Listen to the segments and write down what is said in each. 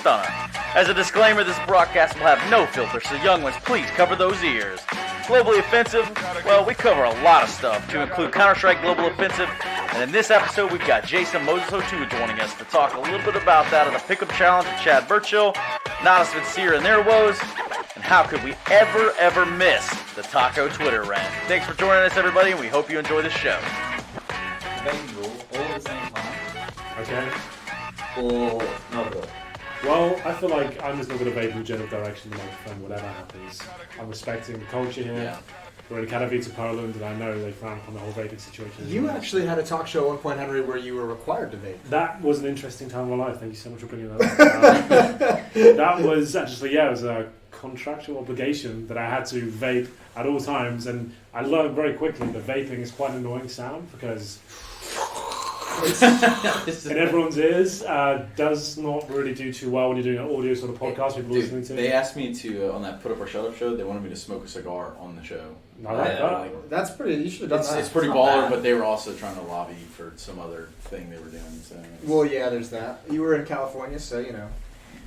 stunner. As a disclaimer, this broadcast will have no filter, so young ones, please cover those ears. Globally Offensive, well, we cover a lot of stuff, to include Counter-Strike Global Offensive, and in this episode, we've got Jason Moses O'Tua joining us to talk a little bit about that of the Pickup Challenge with Chad Burchill, Nada Svenseer and their woes, and how could we ever miss the Taco Twitter rant. Thanks for joining us, everybody, and we hope you enjoy the show. Making rule all at the same time. Okay. Or not at all. Well, I feel like I'm just not going to vape in the general direction of the microphone, whatever happens. I'm respecting the culture here. Yeah. We're in Katowice, Poland, and I know they frown upon the whole vaping situation. You actually had a talk show at one point, Henry, where you were required to vape. That was an interesting time of my life. Thank you so much for bringing that up. That was actually, it was a contractual obligation that I had to vape at all times, and I learned very quickly that vaping is quite an annoying sound because in everyone's ears does not really do too well when you're doing an audio sort of podcast people listening to. They asked me to, on that Put Up or Shut Up show, they wanted me to smoke a cigar on the show. I like that. That's pretty, you should have done that. It's pretty baller, but they were also trying to lobby for some other thing they were doing. So Well, yeah, there's that. You were in California, so you know.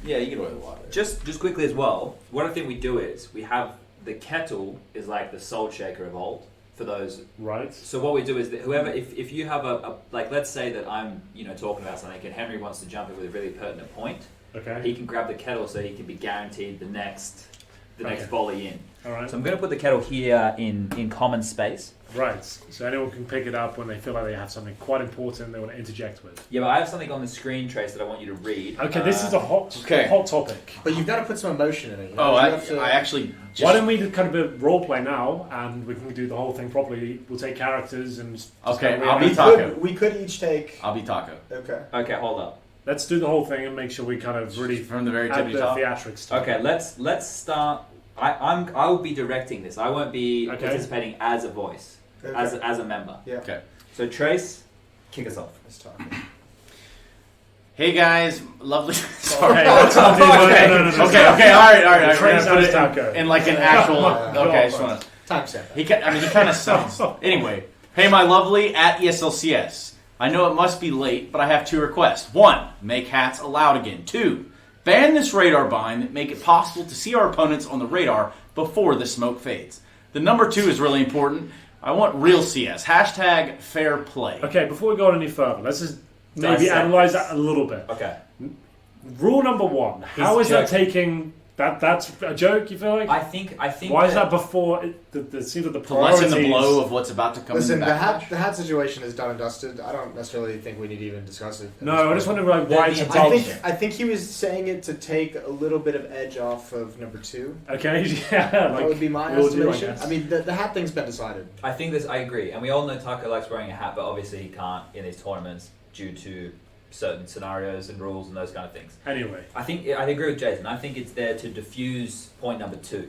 yeah, you get away with a lot there. Just quickly as well, what I think we do is we have the kettle is like the salt shaker of old for those. Right. So what we do is that whoever, if you have a like, let's say that I'm talking about something and Henry wants to jump in with a really pertinent point, Okay. he can grab the kettle so he can be guaranteed the next volley in. All right. So I'm going to put the kettle here in common space. Right. So anyone can pick it up when they feel like they have something quite important they want to interject with. Yeah, but I have something on the screen, Trace, that I want you to read. Okay, this is a hot topic. But you've got to put some emotion in it. I actually just... Why don't we do kind of a role play now, and we can do the whole thing properly. We'll take characters and... Okay, I'll be Taco. We could each take... I'll be Taco. Okay. Okay, hold up. Let's do the whole thing and make sure we kind of really... From the very tip add of the your top? theatrics to Okay, it. let's start. I will be directing this. I won't be participating as a voice, Okay. as a member. Yeah. Okay. So Trace, kick us off. Let's talk. Hey guys, lovely... Okay, let's not do no. Okay, alright. Trace We're gonna put as it Taco. in like an actual... Okay, I just want to... Time set. He kind of sounds... Anyway, hey my lovely, at ESLCS. I know it must be late, but I have two requests. 1, make hats allowed again. 2, ban this radar bind that make it possible to see our opponents on the radar before the smoke fades. The number 2 is really important. I want real CS. Hashtag fair play. Okay, before we go on any further, let's just maybe Dissect. analyze that a little bit. Okay. Rule number 1. How is that taking... That's a joke, you feel like? I think. Why is that before... It seems like the To priorities... lessen the blow of what's about to come Listen, in the the back. hat situation is done and dusted. I don't necessarily think we need to even discuss it. No, I just wonder like, why it's a I problem. think he was saying it to take a little bit of edge off of number 2. Okay, yeah. That would be my we all do, I estimation. guess. I mean, the hat thing's been decided. I think this. I agree, and we all know Taco likes wearing a hat, but obviously he can't in these tournaments due to certain scenarios and rules and those kind of things. Anyway. I agree with Jason. I think it's there to diffuse point number 2,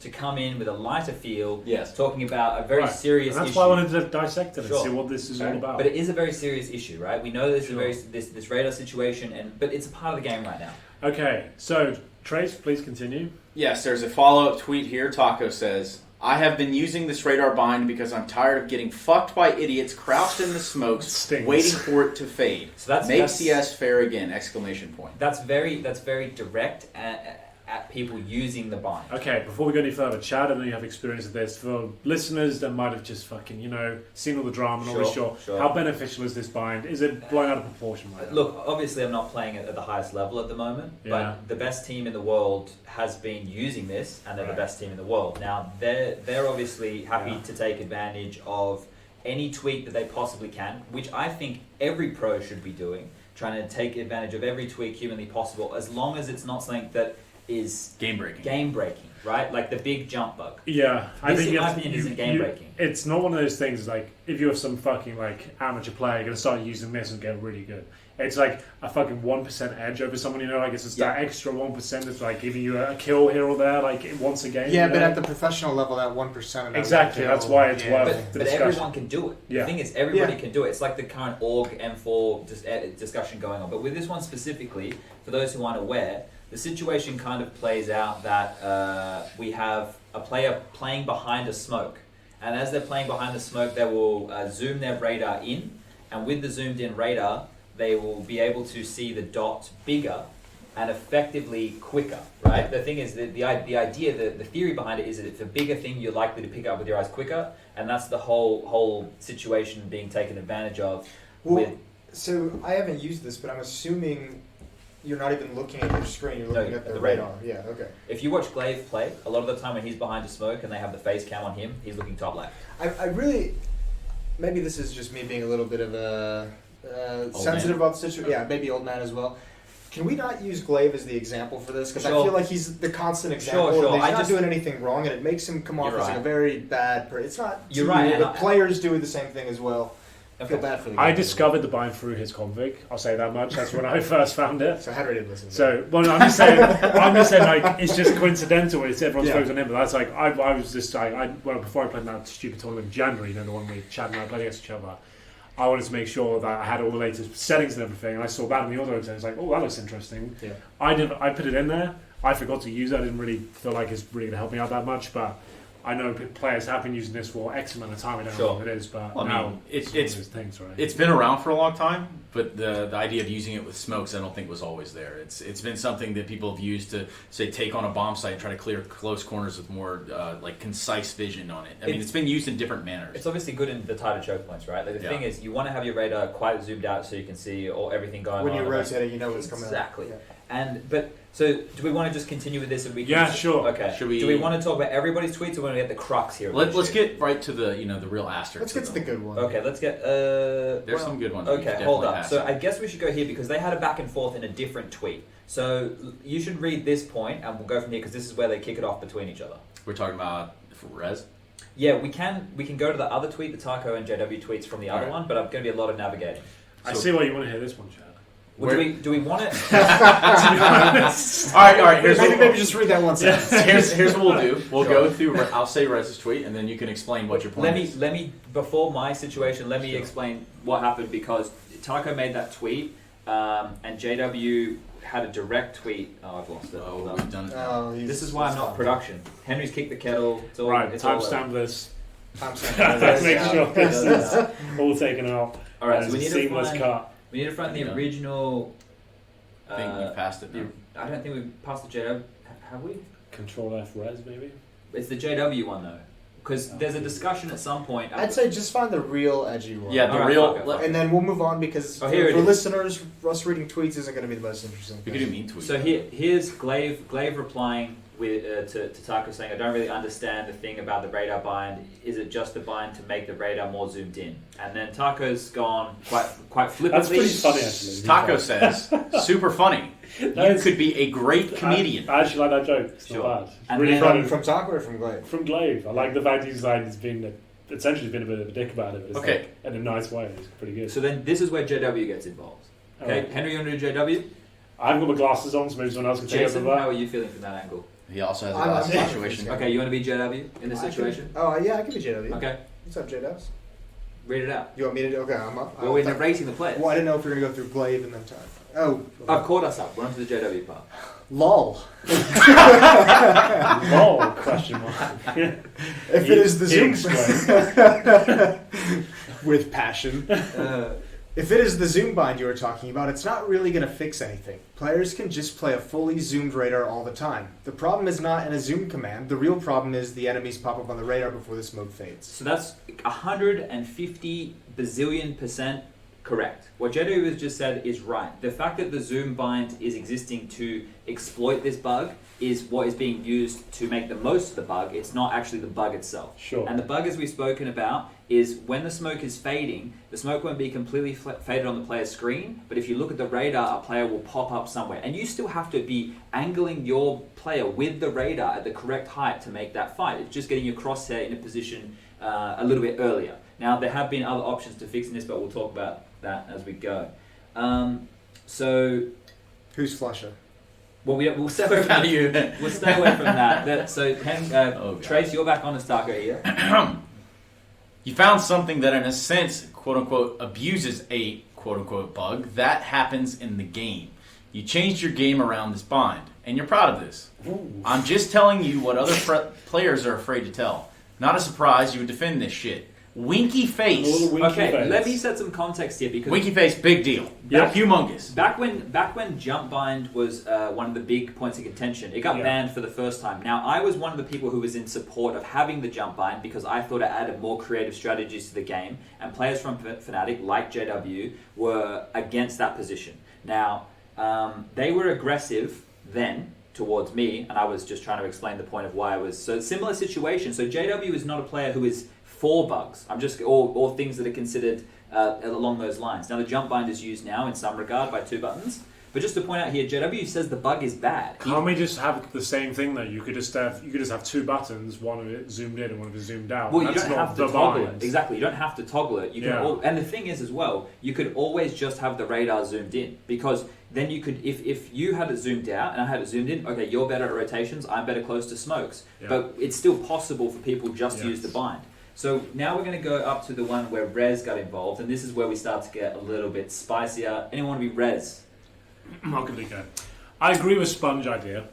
to come in with a lighter feel. Yes. Talking about a very serious and that's issue. why I wanted to dissect it and Sure. see what this is all about. But it is a very serious issue, right? We know there's Sure. a this radar situation, but it's a part of the game right now. Okay, so Trace, please continue. Yes, there's a follow-up tweet here. Taco says, I have been using this radar bind because I'm tired of getting fucked by idiots crouched in the smokes, Stings. waiting for it to fade. So that's Make CS fair again! ! That's very direct at people using the bind. Okay, before we go any further, Chad, I know you have experience with this. For listeners that might have just fucking, seen all the drama and not Sure. how beneficial is this bind? Is it blown out of proportion right now? Look, obviously I'm not playing it at the highest level at the moment, Yeah. but the best team in the world has been using this, and they're Right. the best team in the world. Now, they're obviously happy Yeah. to take advantage of any tweak that they possibly can, which I think every pro should be doing, trying to take advantage of every tweak humanly possible, as long as it's not something that is Game breaking. right? Like the big jump bug. Yeah, I This, think in my it's- opinion, isn't game-breaking. It's not one of those things like if you're some fucking like amateur player, you're gonna start using this and get really good. It's like a fucking 1% edge over someone, like it's just that extra 1% that's like giving you a kill here or there, like once a game. Yeah, but at the professional level, that 1%. Exactly, that's why it's worth the But discussion. everyone can do it. Yeah. The thing is, everybody can do it. It's like the current org M4 discussion going on. But with this one specifically, for those who aren't aware, the situation kind of plays out that we have a player playing behind a smoke. And as they're playing behind the smoke, they will zoom their radar in. And with the zoomed in radar, they will be able to see the dot bigger and effectively quicker, right? The thing is that the idea, the theory behind it is that it's a bigger thing you're likely to pick up with your eyes quicker, and that's the whole situation being taken advantage of. So I haven't used this, but I'm assuming you're not even looking at your screen, you're looking at the radar. Yeah, okay. If you watch Glaive play, a lot of the time when he's behind a smoke and they have the face cam on him, he's looking top left. I really, maybe this is just me being a little bit of a sensitive about the situation. Yeah, maybe old man as well. Can we not use Glaive as the example for this? Because I feel like he's the constant example. Sure. He's not doing anything wrong, and it makes him come off as like a very bad person. It's not. You're right. But players do the same thing as well. I feel bad for the guy. I discovered the bind through his config. I'll say that much. That's when I first found it. So Henry didn't listen. So, well, no, I'm just saying, like, it's just coincidental. It's everyone's focused on him. But that's like, I was just, before I played that stupid tournament in January, the one we chatted and I played against each other, I wanted to make sure that I had all the latest settings and everything. And I saw that in the auto, and I was like, oh, that looks interesting. Yeah. I put it in there. I forgot to use it. I didn't really feel like it's really going to help me out that much, but I know players have been using this for X amount of time. I don't know how long it is, but now it's things, right? It's been around for a long time, but the idea of using it with smokes, I don't think was always there. It's been something that people have used to say take on a bomb site and try to clear close corners with more like concise vision on it. I mean, it's been used in different manners. It's obviously good in the tighter choke points, right? Like the thing is, you want to have your radar quite zoomed out so you can see everything going on. When you're rotating, you know what's coming. Exactly. Yeah. So do we want to just continue with this? And we can sure. Okay. Do we want to talk about everybody's tweets, or want to get the crux here? Let's get right to the the real asterisk. Let's get to the good one. Okay, let's get. There's some good ones. Okay, hold up. So I guess we should go here because they had a back and forth in a different tweet. So you should read this point, and we'll go from here because this is where they kick it off between each other. We're talking about Rez. Yeah, we can go to the other tweet, the Taco and JW tweets from the other one, but I'm going to be a lot of navigating. I see why you want to hear this one, Chad. Well, do we want it? all right. Maybe just read that one sentence. Here's what we'll do. We'll go through. I'll say Rez's tweet, and then you can explain what your point is. Let me before my situation. Let me explain what happened because Taco made that tweet, and JW had a direct tweet. Oh, I've lost it. Oh, we've done it. This is why I'm not production. Henry's kicked the kettle. It's all right. It's timestamp this. Timestamp. Make sure this is all taken out. All right. So we need a seamless cut. We need to find the original. I think we passed it. I don't think we passed the JW. Have we? Control F Res, maybe. It's the JW one though, because there's a discussion at some point. I'd say just find the real edgy one. Yeah, the real. And then we'll move on because for listeners, us reading tweets isn't going to be the most interesting. We could do mean tweets. So here's Glaive replying with to Taco saying, I don't really understand the thing about the radar bind. Is it just the bind to make the radar more zoomed in? And then Taco's gone quite flippantly. That's pretty funny, actually. Taco says, super funny. You could be a great comedian. I actually like that joke. It's not bad. And really then, from Taco or from Glaive? From Glaive. I like the fact he's essentially been a bit of a dick about it, but it's in a nice way. It's pretty good. So then this is where JW gets involved. Okay, right. Henry, you want to do JW? I haven't got my glasses on, so maybe someone else can take Jason, over that. how are you feeling from that angle? He also has a glass situation. Okay, you want to be JW in this situation? I can be JW. Okay. What's up, JW? Read it out. You want me to do? Okay, I'm up. Well, we're narrating the players. Well, I didn't know if we were going to go through Glaive and then time. Oh. I've caught us up. We're on to the JW part. LOL. LOL, question mark. If it is the Zoom with passion. If it is the zoom bind you were talking about, it's not really going to fix anything. Players can just play a fully zoomed radar all the time. The problem is not in a zoom command. The real problem is the enemies pop up on the radar before the smoke fades. So that's 150 bazillion% correct. What JW has just said is right. The fact that the zoom bind is existing to exploit this bug is what is being used to make the most of the bug. It's not actually the bug itself. Sure. And the bug, as we've spoken about, is when the smoke is fading, the smoke won't be completely faded on the player's screen, but if you look at the radar, a player will pop up somewhere. And you still have to be angling your player with the radar at the correct height to make that fight. It's just getting your crosshair in a position a little bit earlier. Now, there have been other options to fixing this, but we'll talk about that as we go. So, who's Flusher? Well, we'll stay away from you. We'll stay away from that. So, Trace, you're back on the Starco here. You found something that, in a sense, quote-unquote, abuses a quote-unquote bug. That happens in the game. You changed your game around this bind, and you're proud of this. Ooh. I'm just telling you what other players are afraid to tell. Not a surprise you would defend this shit. Winky face. A little winky Okay, face. let me set some context here because Winky face, big deal. Yeah. Humongous. back when jump bind was one of the big points of contention, it got Yeah. banned for the first time. Now, I was one of the people who was in support of having the jump bind because I thought it added more creative strategies to the game, and players from Fnatic, like JW, were against that position. Now, they were aggressive then towards me, and I was just trying to explain the point of why I was. So, similar situation. So, JW is not a player who is for bugs. I'm just or things that are considered along those lines. Now the jump bind is used now in some regard by 2 buttons, but just to point out here, JW says the bug is bad. Can't we just have the same thing though? You could just have 2 buttons, one of it zoomed in and one of it zoomed out. Well, you That's don't not have to the toggle bind. it. Exactly, you don't have to toggle it. You can Yeah. and the thing is as well, you could always just have the radar zoomed in, because then you could, if you had it zoomed out and I had it zoomed in, okay, you're better at rotations, I'm better close to smokes. Yeah. But it's still possible for people just to use the bind. So now we're going to go up to the one where Rez got involved, and this is where we start to get a little bit spicier. Anyone want to be Rez? I'll give it a go. I agree with Sponge idea.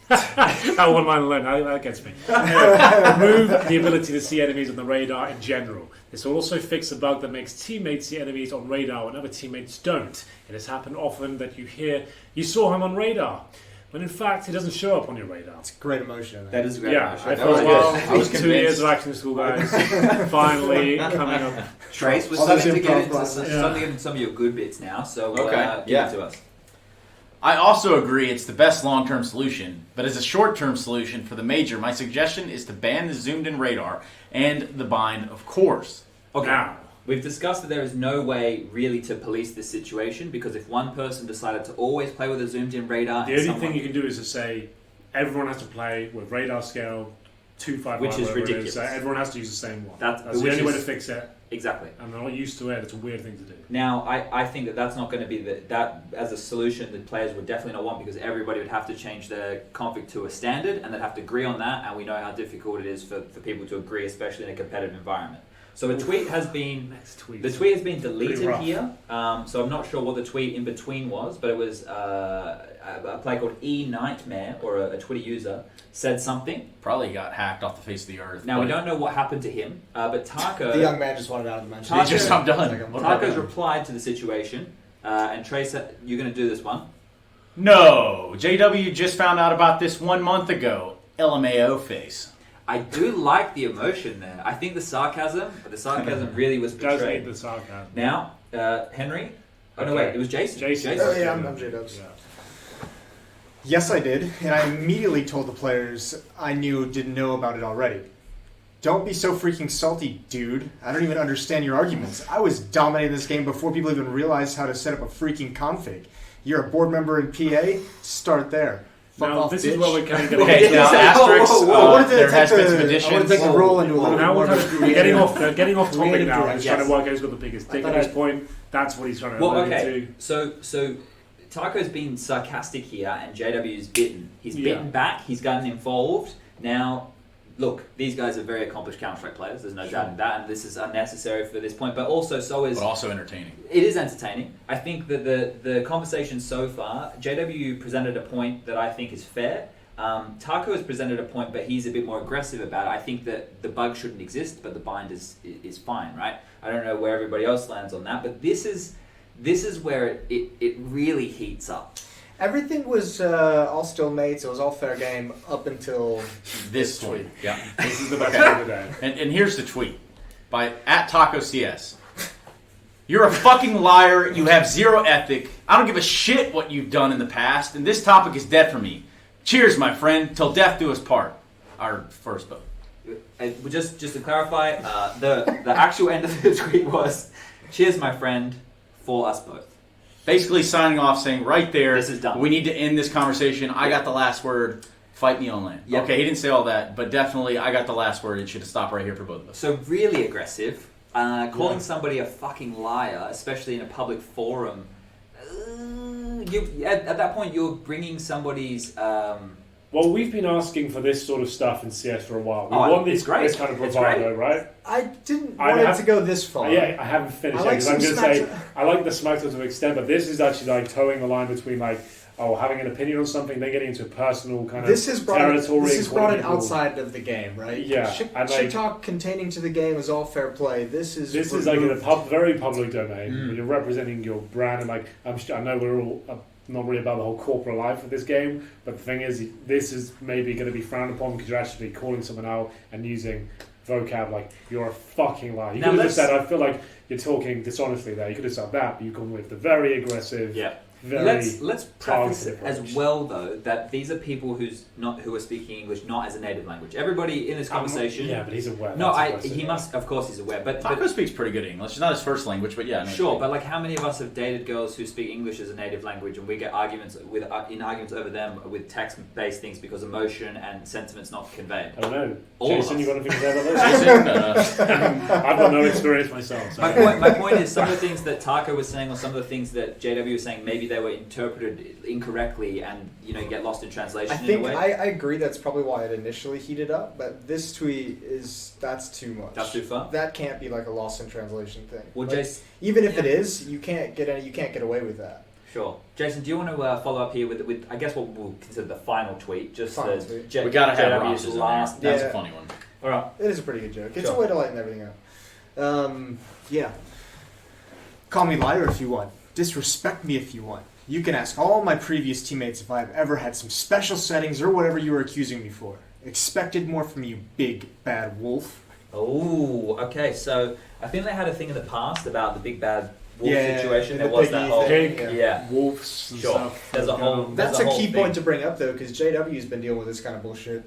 That one line alone, that gets me. Remove the ability to see enemies on the radar in general. This will also fix a bug that makes teammates see enemies on radar when other teammates don't. It has happened often that you saw him on radar, when in fact he doesn't show up on your radar. It's a great emotion. That is a great Yeah, emotion. I That was thought, good. well, I was 2 convinced. years of acting school, guys, finally coming up. Trace, we're Oh, that's starting to get improv into process. starting to get into some of your good bits now, so give yeah. it to us. I also agree it's the best long-term solution, but as a short-term solution for the major, my suggestion is to ban the zoomed-in radar and the bind, of course. Okay. Now, We've discussed that there is no way really to police this situation, because if one person decided to always play with a zoomed-in radar, the only thing you can do is to say everyone has to play with radar scale 255, Which is whatever it ridiculous. Everyone has to use the same one. That's- That's the which only way to is- fix it, exactly. and they're not used to it. It's a weird thing to do. Now, I think that that's not going to be that as a solution that players would definitely not want, because everybody would have to change their config to a standard, and they'd have to agree on that, and we know how difficult it is for people to agree, especially in a competitive environment. So a tweet has been Next tweet. the tweet has been deleted Pretty rough. here. So I'm not sure what the tweet in between was, but it was a player called E Nightmare, or a Twitter user, said something. Probably got hacked off the face of the earth. Now we but don't know what happened to him, but Taco. The young man just wanted out of the mention. Taco- Just, I'm done. Like, I'm- Taco's replied to the situation, and Trace, you're going to do this one. No, JW just found out about this 1 month ago. LMAO face. I do like the emotion there. I think the sarcasm really was Does portrayed. need the sarcasm. Now, Henry. Oh no, Okay. wait, it was Jason. Jason. Oh, yeah, I'm J-Dubs. Yes, I did, and I immediately told the players I didn't know about it already. Don't be so freaking salty, dude. I don't even understand your arguments. I was dominating this game before people even realized how to set up a freaking config. You're a board member in PA? Start there. Fuck Now, off, this bitch. is where we're kind of getting Okay, now asterisks. I wanted to There take has been the- some I wanted additions. to take the role and do a little Now more we're of kind a of getting off topic creative now. direction. He's trying to work out who's got the biggest dick I at thought this point. That's what he's trying to Well, allude okay. to. So Taco's been sarcastic here, and JW's bitten. He's Yeah. bitten back. He's gotten involved. Now, look, these guys are very accomplished Counter-Strike players. There's no doubt in that, and this is unnecessary for this point. But also, so is But also entertaining. it is entertaining. I think that the conversation so far, JW presented a point that I think is fair. Taco has presented a point, but he's a bit more aggressive about it. I think that the bug shouldn't exist, but the bind is fine, right? I don't know where everybody else lands on that, but this is where it really heats up. Everything was all still mates. It was all fair game up until This tweet. Yeah. This is the best of the day. And here's the tweet by @TacoCS. You're a fucking liar. You have zero ethic. I don't give a shit what you've done in the past, and this topic is dead for me. Cheers, my friend. Till death do us part. Our first vote. Just to clarify, the actual end of the tweet was, "Cheers, my friend, for us both." Basically signing off, saying right there, This is done. we need to end this conversation. I got the last word. Fight me on land. Yep. Okay, he didn't say all that, but definitely I got the last word. It should have stopped right here for both of us. So really aggressive, calling somebody a fucking liar, especially in a public forum. At that point, you're bringing somebody's. Well, we've been asking for this sort of stuff in CS for a while. We Oh, want it's this, great. this kind of It's bravado, right? I didn't I want it have- to go this far. Yeah, I haven't finished I yet like because I'm some going to say smack- I like the smack to an extent, but this is actually like towing the line between like having an opinion on something, then getting into a personal kind of This is brought territory. this is brought it people- outside of the game, right? Yeah, Shit, and shit like- talk containing to the game is all fair play. This is like in a removed. very public domain. When you're representing your brand, and like I know we're all not really about the whole corporate life of this game, but the thing is, this is maybe going to be frowned upon because you're actually calling someone out and using vocab like "you're a fucking liar." You Now could have just let's- said, "I feel like you're talking dishonestly." There, you could have said that, but you've gone with the very aggressive. Yeah. Very Let's preface it targeted as approach. well, though, that these are people who are speaking English not as a native language. Everybody in this conversation. Yeah, but he's aware. No, that's aggressive, he right? must. Of course, he's aware. But Taco speaks pretty good English. It's not his first language, but yeah. I know sure. what But like, how many of us have dated girls who speak English as a native language, and we get arguments over them with text-based things because emotion and sentiment's not conveyed? I don't know. All of Jason, us. you got anything to say about you this? mean. Jason, I've got no experience myself. So. My point is, some of the things that Taco was saying, or some of the things that JW was saying, maybe they were interpreted incorrectly, and you get lost in translation. I think in a way. I agree. That's probably why it initially heated up. But this tweet that's too much. That's too far? That can't be like a lost in translation thing. Well, Like, Jason, even if it is, you can't get away with that. sure. Jason, do you want to follow up here with I guess what we'll consider the final tweet, just Final the tweet. we gotta have JW's Ross's in last. there. That's Yeah. a funny one. All right. It is a pretty good joke. It's Sure. a way to lighten everything up. Yeah. Call me liar if you want. Disrespect me if you want. You can ask all my previous teammates if I've ever had some special settings or whatever you were accusing me for. Expected more from you, big bad wolf. Oh, okay. So I think they had a thing in the past about the big bad wolf Yeah, situation. and There the was that piggy whole thing, Pig, yeah. wolves, and Sure. stuff. There's a whole- That's the a whole key thing. point to bring up though, because JW's been dealing with this kind of bullshit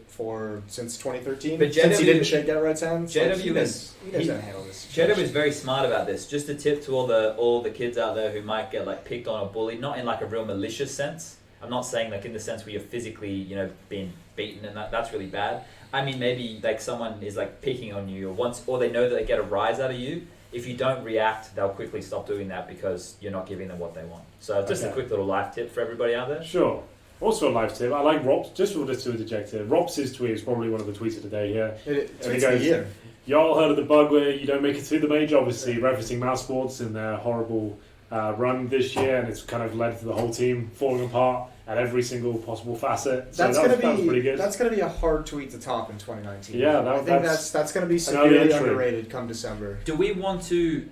since 2013. But since he JW didn't shake Outright Sounds. JW he knows how to handle this. JW is very smart about this. Just a tip to all the kids out there who might get like picked on or bullied, not in like a real malicious sense. I'm not saying like in the sense where you're physically, being beaten and that's really bad. I mean maybe like someone is like picking on you or they know that they get a rise out of you. If you don't react, they'll quickly stop doing that because you're not giving them what they want. So just a quick little life tip for everybody out there. Sure. Also a live tip. I like Rops. Just to interject here. Rops' tweet is probably one of the tweets of the day here. It's And he a goes, year. Y'all heard of the bug where you don't make it through the major, obviously referencing Mouse Sports and their horrible run this year, and it's kind of led to the whole team falling apart at every single possible facet. So That's that gonna was pretty good. That's gonna be a hard tweet to top in 2019. Yeah, I think that's gonna be another severely entry. underrated come December. Do we want to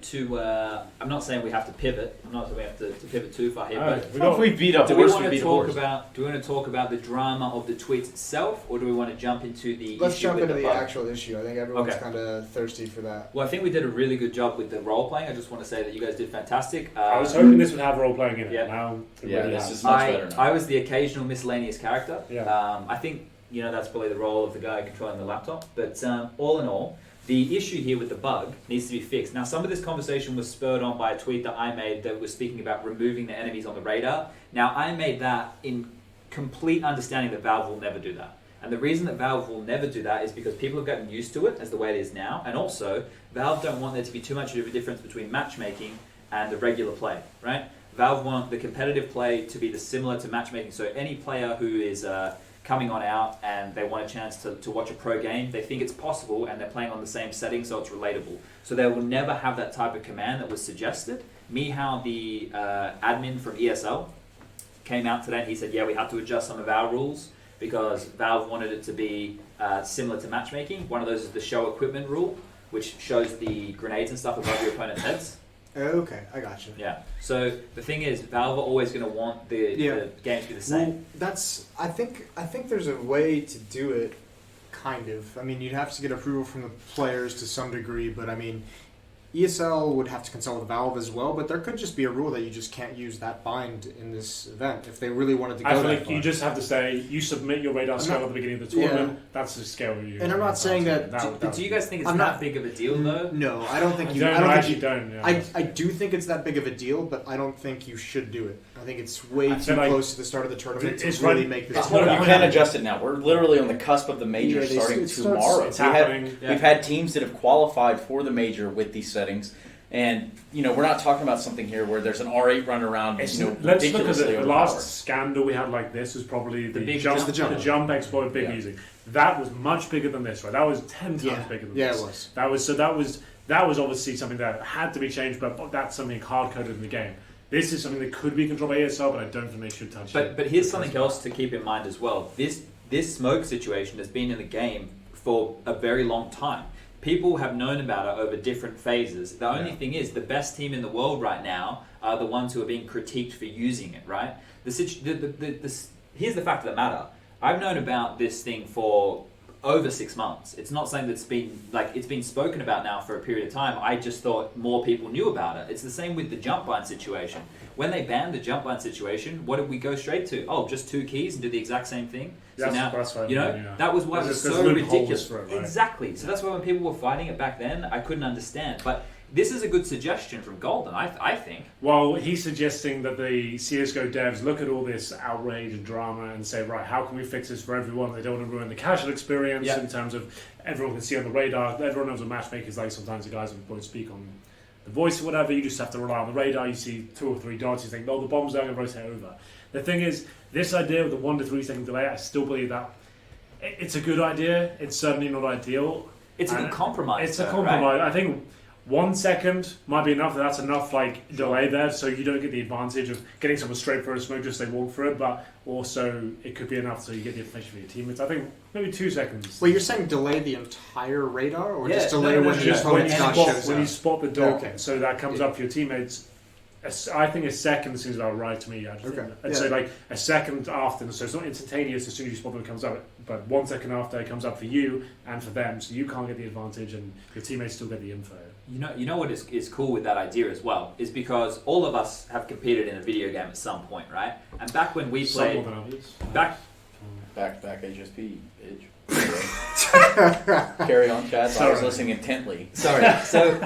I'm not saying we have to pivot. I'm not saying we have to pivot too far here, Alright, but we Well, got, if we beat up do we horse, want we to beat a talk horse. about the drama of the tweets itself, or do we want to jump into the Let's issue jump with into the bug? actual issue. I think everyone's Okay. kind of thirsty for that. Well, I think we did a really good job with the role playing. I just want to say that you guys did fantastic. I was hoping this would have role playing in it. Yeah. Now it Yeah, really this has. is much better now. I was the occasional miscellaneous character. Yeah. I think that's probably the role of the guy controlling the laptop. But all in all, the issue here with the bug needs to be fixed. Now, some of this conversation was spurred on by a tweet that I made that was speaking about removing the enemies on the radar. Now, I made that in complete understanding that Valve will never do that. And the reason that Valve will never do that is because people have gotten used to it as the way it is now. And also, Valve don't want there to be too much of a difference between matchmaking and the regular play, right? Valve want the competitive play to be similar to matchmaking. So any player who is coming on out and they want a chance to watch a pro game, they think it's possible and they're playing on the same setting, so it's relatable. So they will never have that type of command that was suggested. Mihao, the admin from ESL, came out today and he said, yeah, we have to adjust some of our rules because Valve wanted it to be similar to matchmaking. One of those is the show equipment rule, which shows the grenades and stuff above your opponent's heads. Okay, I got you. Yeah. So the thing is, Valve are always going to want the games to be the same. Well, I think there's a way to do it, kind of. I mean, you'd have to get approval from the players to some degree, but I mean, ESL would have to consult with Valve as well, but there could just be a rule that you just can't use that bind in this event if they really wanted to go I that think far. you just have to say you submit your radar scale at the beginning of the tournament. That's the scale you. And I'm not saying that- But do you guys think it's I'm that not- big of a deal, though? No, I don't think I you. don't, I don't I think actually you, don't. Yeah. I do think it's that big of a deal, but I don't think you should do it. I think it's way I too feel like close to the start of the tournament to it's really right- make this. it's No, not- you can't adjust it now. We're literally on the cusp of the major Yeah, starting it starts- tomorrow. it's happening. Yeah. We've had teams that have qualified for the major with these settings. And, we're not talking about something here where there's an R8 run around, Let's look at ridiculously the overpowered. last scandal we had like this was probably the big jump, jump. the jump exploit big Yeah. easy. That was much bigger than this, right? That was 10 times Yeah. bigger than Yeah, this. it was. That was obviously something that had to be changed, but that's something hard coded in the game. this is something that could be controlled by ESL, but I don't think they should touch it. But here's something else to keep in mind as well. This smoke situation has been in the game for a very long time. People have known about it over different phases. The only thing is, the best team in the world right now are the ones who are being critiqued for using it, right? Here's the fact of the matter. I've known about this thing for over 6 months. It's not something that's been, it's been spoken about now for a period of time. I just thought more people knew about it. It's the same with the jump bind situation. When they banned the jump bind situation, what did we go straight to? Oh, just 2 keys and do the exact same thing? So That's now, that was why it was so ridiculous. For it, right? Exactly. So that's why when people were fighting it back then, I couldn't understand. But this is a good suggestion from Golden, I think. Well, he's suggesting that the CSGO devs look at all this outrage and drama and say, right, how can we fix this for everyone? They don't want to ruin the casual experience in terms of everyone can see on the radar. Everyone knows what matchmakers like. Sometimes the guys won't speak on the voice or whatever. You just have to rely on the radar. You see 2 or 3 dots. You think, oh, the bomb's going to rotate over. The thing is, this idea of the 1 to 3 second delay, I still believe that it's a good idea. It's certainly not ideal. It's a good compromise. It's a compromise. Right? I think 1 second might be enough. That's enough delay there, so you don't get the advantage of getting someone straight for a smoke just they walk through it. But also, it could be enough so you get the information for your teammates. I think maybe 2 seconds. Well, you're saying delay the entire radar, or just delay when you spot the dot, so that comes up for your teammates. I think a second seems about right to me. I'd say a second after, so it's not instantaneous as soon as you spot them it comes up, but 1 second after it comes up for you and for them, so you can't get the advantage and your teammates still get the info. You know what is cool with that idea as well is because all of us have competed in a video game at some point, right? And back when we played, more than others. Back HSP, bitch. Carry on, Chad. I was listening intently. Sorry. So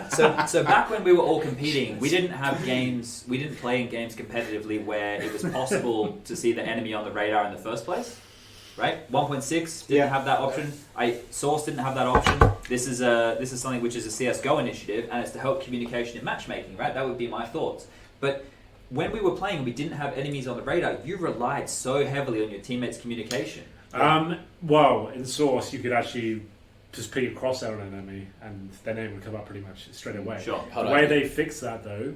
back when we were all competing, we didn't have games. We didn't play in games competitively where it was possible to see the enemy on the radar in the first place. Right? 1.6 didn't have that option. Source didn't have that option. This is something which is a CS:GO initiative, and it's to help communication and matchmaking. Right? That would be my thoughts. But when we were playing, we didn't have enemies on the radar. You relied so heavily on your teammates' communication. Well, in Source, you could actually just put your crosshair on an enemy, and their name would come up pretty much straight away. Sure. The way they fixed that, though,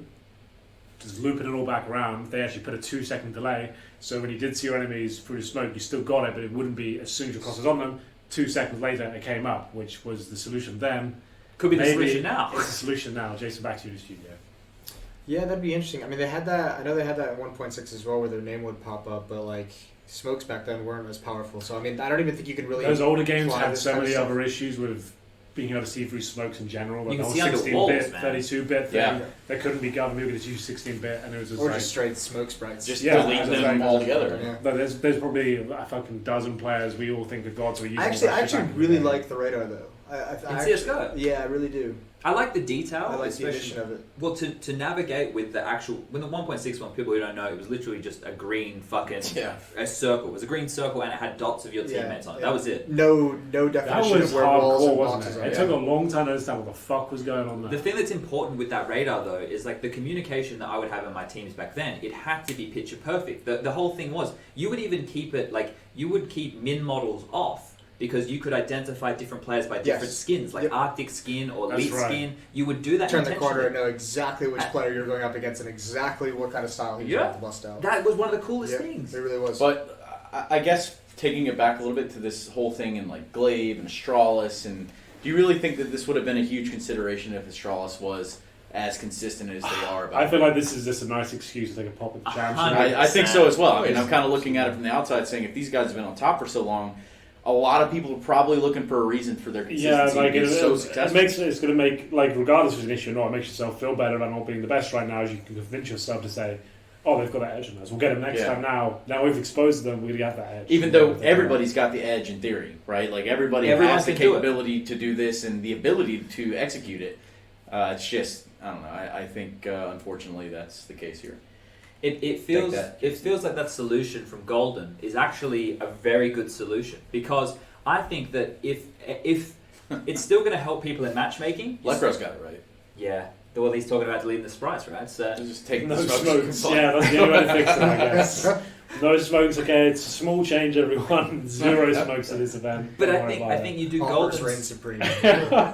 just looping it all back around, they actually put a 2 second delay. So when you did see your enemies through the smoke, you still got it, but it wouldn't be as soon as your cross was on them. 2 seconds later, it came up, which was the solution then. Could be the solution now. It's the solution now. Jason, back to you in the studio. Yeah, that'd be interesting. I mean, they had that. I know they had that in 1.6 as well, where their name would pop up, but smokes back then weren't as powerful. So I mean, I don't even think you could really. Those older games had so many other issues with being able to see through smokes in general. You the can whole see under 16-bit, walls, man. 32-bit thing. They couldn't be governed. We could just use 16-bit, and it was just just straight smoke sprites. Just delete them altogether. Yeah. But there's probably a fucking dozen players we all think the gods were using. I actually really like the radar though. In CS:GO? Yeah, I really do. I like the detail. I like the addition of it. Well, to navigate with the actual... When the 1.6 one, people who don't know, it was literally just a green fucking... a circle. It was a green circle and it had dots of your teammates on it. That was it. No definition that was of where walls and wasn't boxes it? are. It took a long time to understand what the fuck was going on there. The thing that's important with that radar, though, is the communication that I would have in my teams back then. It had to be picture perfect. The whole thing was, you would even keep it... you would keep min models off. Because you could identify different players by different skins, Arctic skin or Elite skin. You would do that Turn the corner and know exactly which player you're going up against and exactly what kind of style he's going to bust out. That was one of the coolest things. It really was. But I guess taking it back a little bit to this whole thing in Glaive and Astralis, and do you really think that this would have been a huge consideration if Astralis was as consistent as they are? I feel like this is just a nice excuse to take a pop at the championship. I think so as well. I mean, I'm kind of looking at it from the outside saying if these guys have been on top for so long, a lot of people are probably looking for a reason for their consistency to be so successful. It's going to make, regardless of an issue or not, it makes yourself feel better about not being the best right now, as you can convince yourself to say, oh, they've got that edge on us. We'll get them next time now. Now we've exposed them, we're going to have that edge. Even though everybody's got the edge in theory, right? Everybody has the capability to do this and the ability to execute it. It's just, I don't know, I think, unfortunately, that's the case here. It feels like that solution from Golden is actually a very good solution because I think that if it's still going to help people in matchmaking. Lecro's got it right. Yeah. Well, he's talking about deleting the sprites, right? So just take no the smoke. Yeah, that's the only way to fix it, I guess. No smokes, okay. It's a small change, everyone. 0 smokes at this event. But Don't I worry think about I it. think you do Hopper's golden. reign supreme.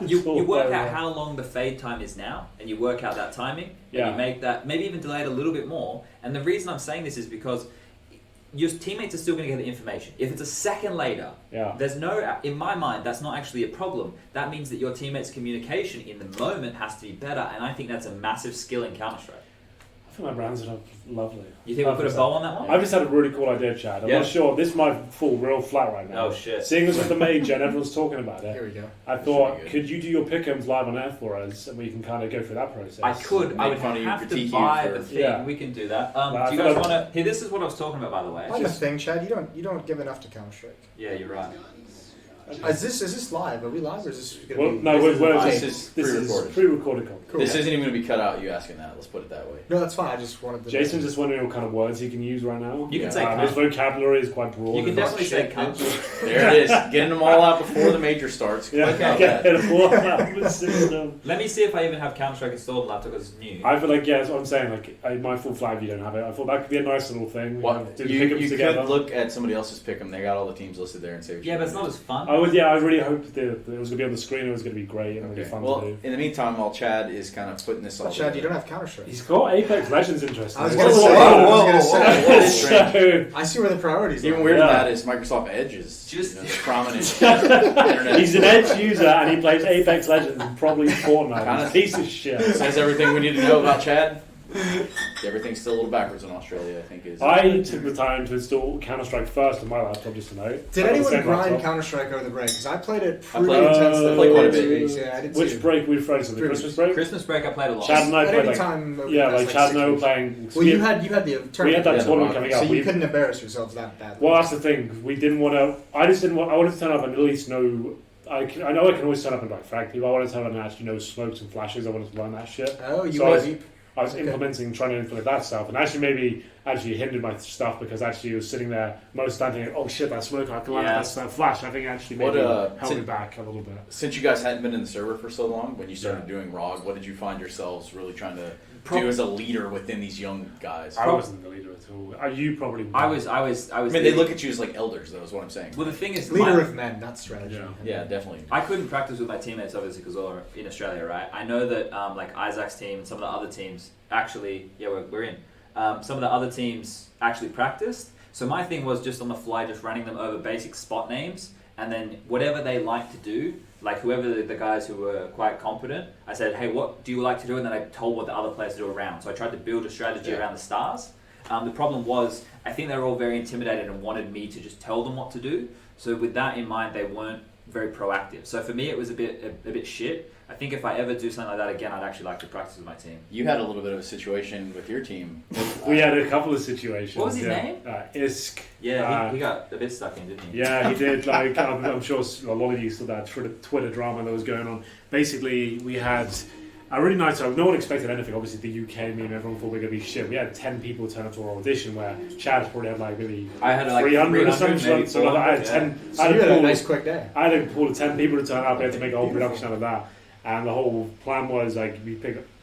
You work out how long the fade time is now, and you work out that timing, and Yeah. you make that maybe even delay it a little bit more. And the reason I'm saying this is because your teammates are still going to get the information. If it's a second later, Yeah. there's no, in my mind, that's not actually a problem. That means that your teammates' communication in the moment has to be better, and I think that's a massive skill in Counter-Strike. I think my rounds are lovely. You think we'll put a bow on that one? I've just had a really cool idea, Chad. I'm Yeah. not sure. This might fall real flat right now. Oh, shit. Seeing as with the major and everyone's talking about Here it, we go. I thought, could you do your pick'ems live on air for us, and we can kind of go through that process? I could. I Make would fun of you, have to critique you buy for- the thing. Yeah. We can do that. Well, I Do you feel guys like- want to? Here, this is what I was talking about, by the way. On the thing, Chad, you don't give enough to Counter Strike. Yeah, you're right. Is this live? Are we live or is this gonna Well, be? no, this is live. This is pre-recorded. pre-recorded. Cool. This isn't even going to be cut out, you asking that. Let's put it that way. No, that's fine. I just wanted to. Jason's just wondering what kind of words he can use right now. You can say his cunt. vocabulary is quite broad. You can and definitely say shit. cunt. There it is. Getting them all out before the major starts. Yeah, Click out get that. it all out of the system. Let me see if I even have Counter Strike installed on laptop because it's new. I feel like, yeah, that's what I'm saying. Like, my full flag, you don't have it. I thought that could be a nice little thing. What? Do the You pick-ups together. could look at somebody else's pick 'em. They got all the teams listed there and say what you Yeah, but it's want. not as fun. I really hoped that it was going to be on the screen. It was going to be great and really Okay. fun Well, to do. in the meantime, while Chad is kind of putting this all But Chad, you together- don't have Counter Strike. He's got Apex Legends interesting. I was Whoa, gonna say. whoa, I was whoa, gonna whoa, say. That is So, I see where the priorities Even are. weirder Yeah. than that is Microsoft Edge is Just- the prominent internet. he's an Edge user and he plays Apex Legends and probably Fortnite. Kinda- He's a piece of shit. Says everything we need to know about Chad. Everything's still a little backwards in Australia, I think. Is I took the time to install Counter-Strike first on my laptop just to know. Did On the anyone same grind laptop. Counter Strike over the break? Because I played it I pretty played- intensely. I played quite a for 2 bit. weeks. Yeah, I did Which too. break we frozen? The Previous. Christmas break? Christmas break, I played a lot. Chad and I At played any like, time over yeah, the like past, Chad and I were weeks. playing. Well, you had the we had tournament. that Yeah, tournament the coming so up. you We, couldn't embarrass yourselves that badly. well, that's the thing. We didn't want to. I just didn't want. I wanted to turn up and at least know. I know I can always turn up and like frag people. I wanted to turn up and actually know smokes and flashes. I wanted to learn that shit. Oh, you So I went was- deep. I was Okay. implementing, trying to implement that stuff, and actually maybe hindered my stuff because actually it was sitting there most time thinking, oh shit, that smoke, I can land Yeah. that flash. I think it actually What, maybe uh, held sin- me back a little bit. Since you guys hadn't been in the server for so long, when you started doing ROG, what did you find yourselves really trying to do as a leader within these young guys? I wasn't the leader at all. You probably were. I was. I mean, they look at you as like elders, though, is what I'm saying. Well, the thing is, Leader my- of men, that's strategy. Yeah, definitely. I couldn't practice with my teammates obviously because we're in Australia, right? I know that like Isaac's team and some of the other teams actually, yeah, we're in. Some of the other teams actually practiced. So my thing was just on the fly, just running them over basic spot names, and then whatever they like to do, like whoever the guys who were quite competent, I said, hey, what do you like to do? And then I told what the other players to do around. So I tried to build a strategy around the stars. The problem was, I think they were all very intimidated and wanted me to just tell them what to do. So with that in mind, they weren't very proactive. So for me, it was a bit shit. I think if I ever do something like that again, I'd actually like to practice with my team. You had a little bit of a situation with your team. We had a couple of situations. What was his yeah. name? Isk. Yeah, he got a bit stuck in, didn't he? Yeah, he did. Like I'm sure a lot of you saw that Twitter drama that was going on. Basically, we had a really nice. No one expected anything. Obviously, the UK meme, everyone thought we were going to be shit. We had 10 people turn up to our audition, where Chad probably had like maybe I had like 300 or 300, something. maybe So I had 400, 10. So I you had had a a pool. nice quick day. I had a pool of 10 people to turn up. We had to make a whole production out of that. And the whole plan was like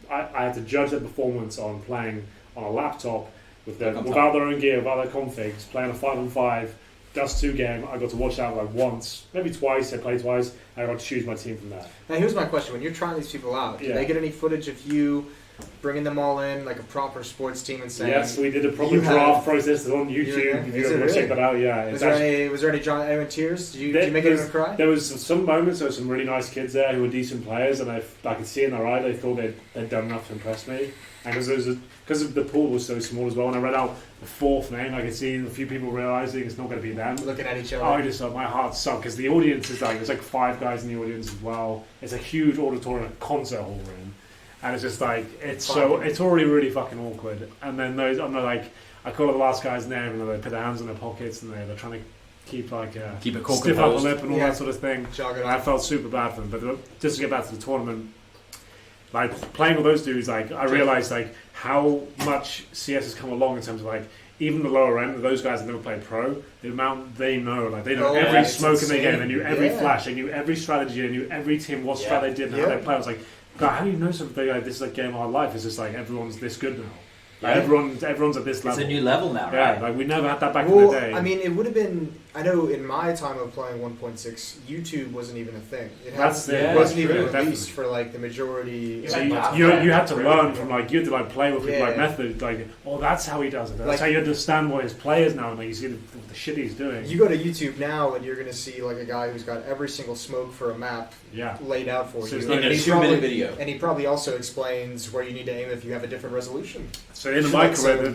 I had to judge their performance on playing on a laptop without their own gear, without their configs, playing a 5-on-5 Dust 2 game. I got to watch that like once, maybe twice. I played twice. I got to choose my team from that. Now here's my question: when you're trying these people out, do Yeah. they get any footage of you bringing them all in like a proper sports team and saying? Yes, we did a proper you draft have- process on YouTube. If Is you it want to check really? that out, yeah. Was It's there actually, any? Was there any genuine tears? Did you make anyone cry? there was some moments. There were some really nice kids there who were decent players, and I could see in their eye they thought they'd done enough to impress me. And because the pool was so small as well, when I read out the fourth name, I could see a few people realizing it's not going to be them. Looking at each other. I just my heart sunk because the audience is like there's like 5 guys in the audience as well. It's a huge auditorium, concert hall room, and it's just like it's already really fucking awkward. And then I'm like I call the last guy's name and they put their hands in their pockets and they're trying to keep Keep it cool, stiff upper composed. lip and all Yeah. that sort of thing. Jog it And I off. felt super bad for them. But just to get back to the tournament, like playing with those dudes, like I realized like how much CS has come along in terms of like even the lower end, those guys that never played pro, the amount they know, like they know Oh, every yeah, it's smoke in the insane. game, they knew every Yeah. flash, they knew every strategy, they knew every team, what strat they did and how Yeah. they play. I was like, God, how do you know something like this is like game of our life? It's just like everyone's this good now. Like, everyone's at this It's level. a new level now, Yeah, right? like we never had that back Well, in the day. I mean, it would have been. I know in my time of playing 1.6, YouTube wasn't even a thing. That's it. It wasn't Yeah, even true, released definitely. for like the majority. So of my time. you had to learn from like you had to like play with like Yeah. methods like that's how he does it. That's Like- how you understand what his players now and like you see the shit he's doing. You go to YouTube now and you're going to see like a guy who's got every single smoke for a map Yeah. laid out for So you. it's In like a he 2-minute probably- video. And he probably also explains where you need to aim if you have a different resolution. So in So my that's, career,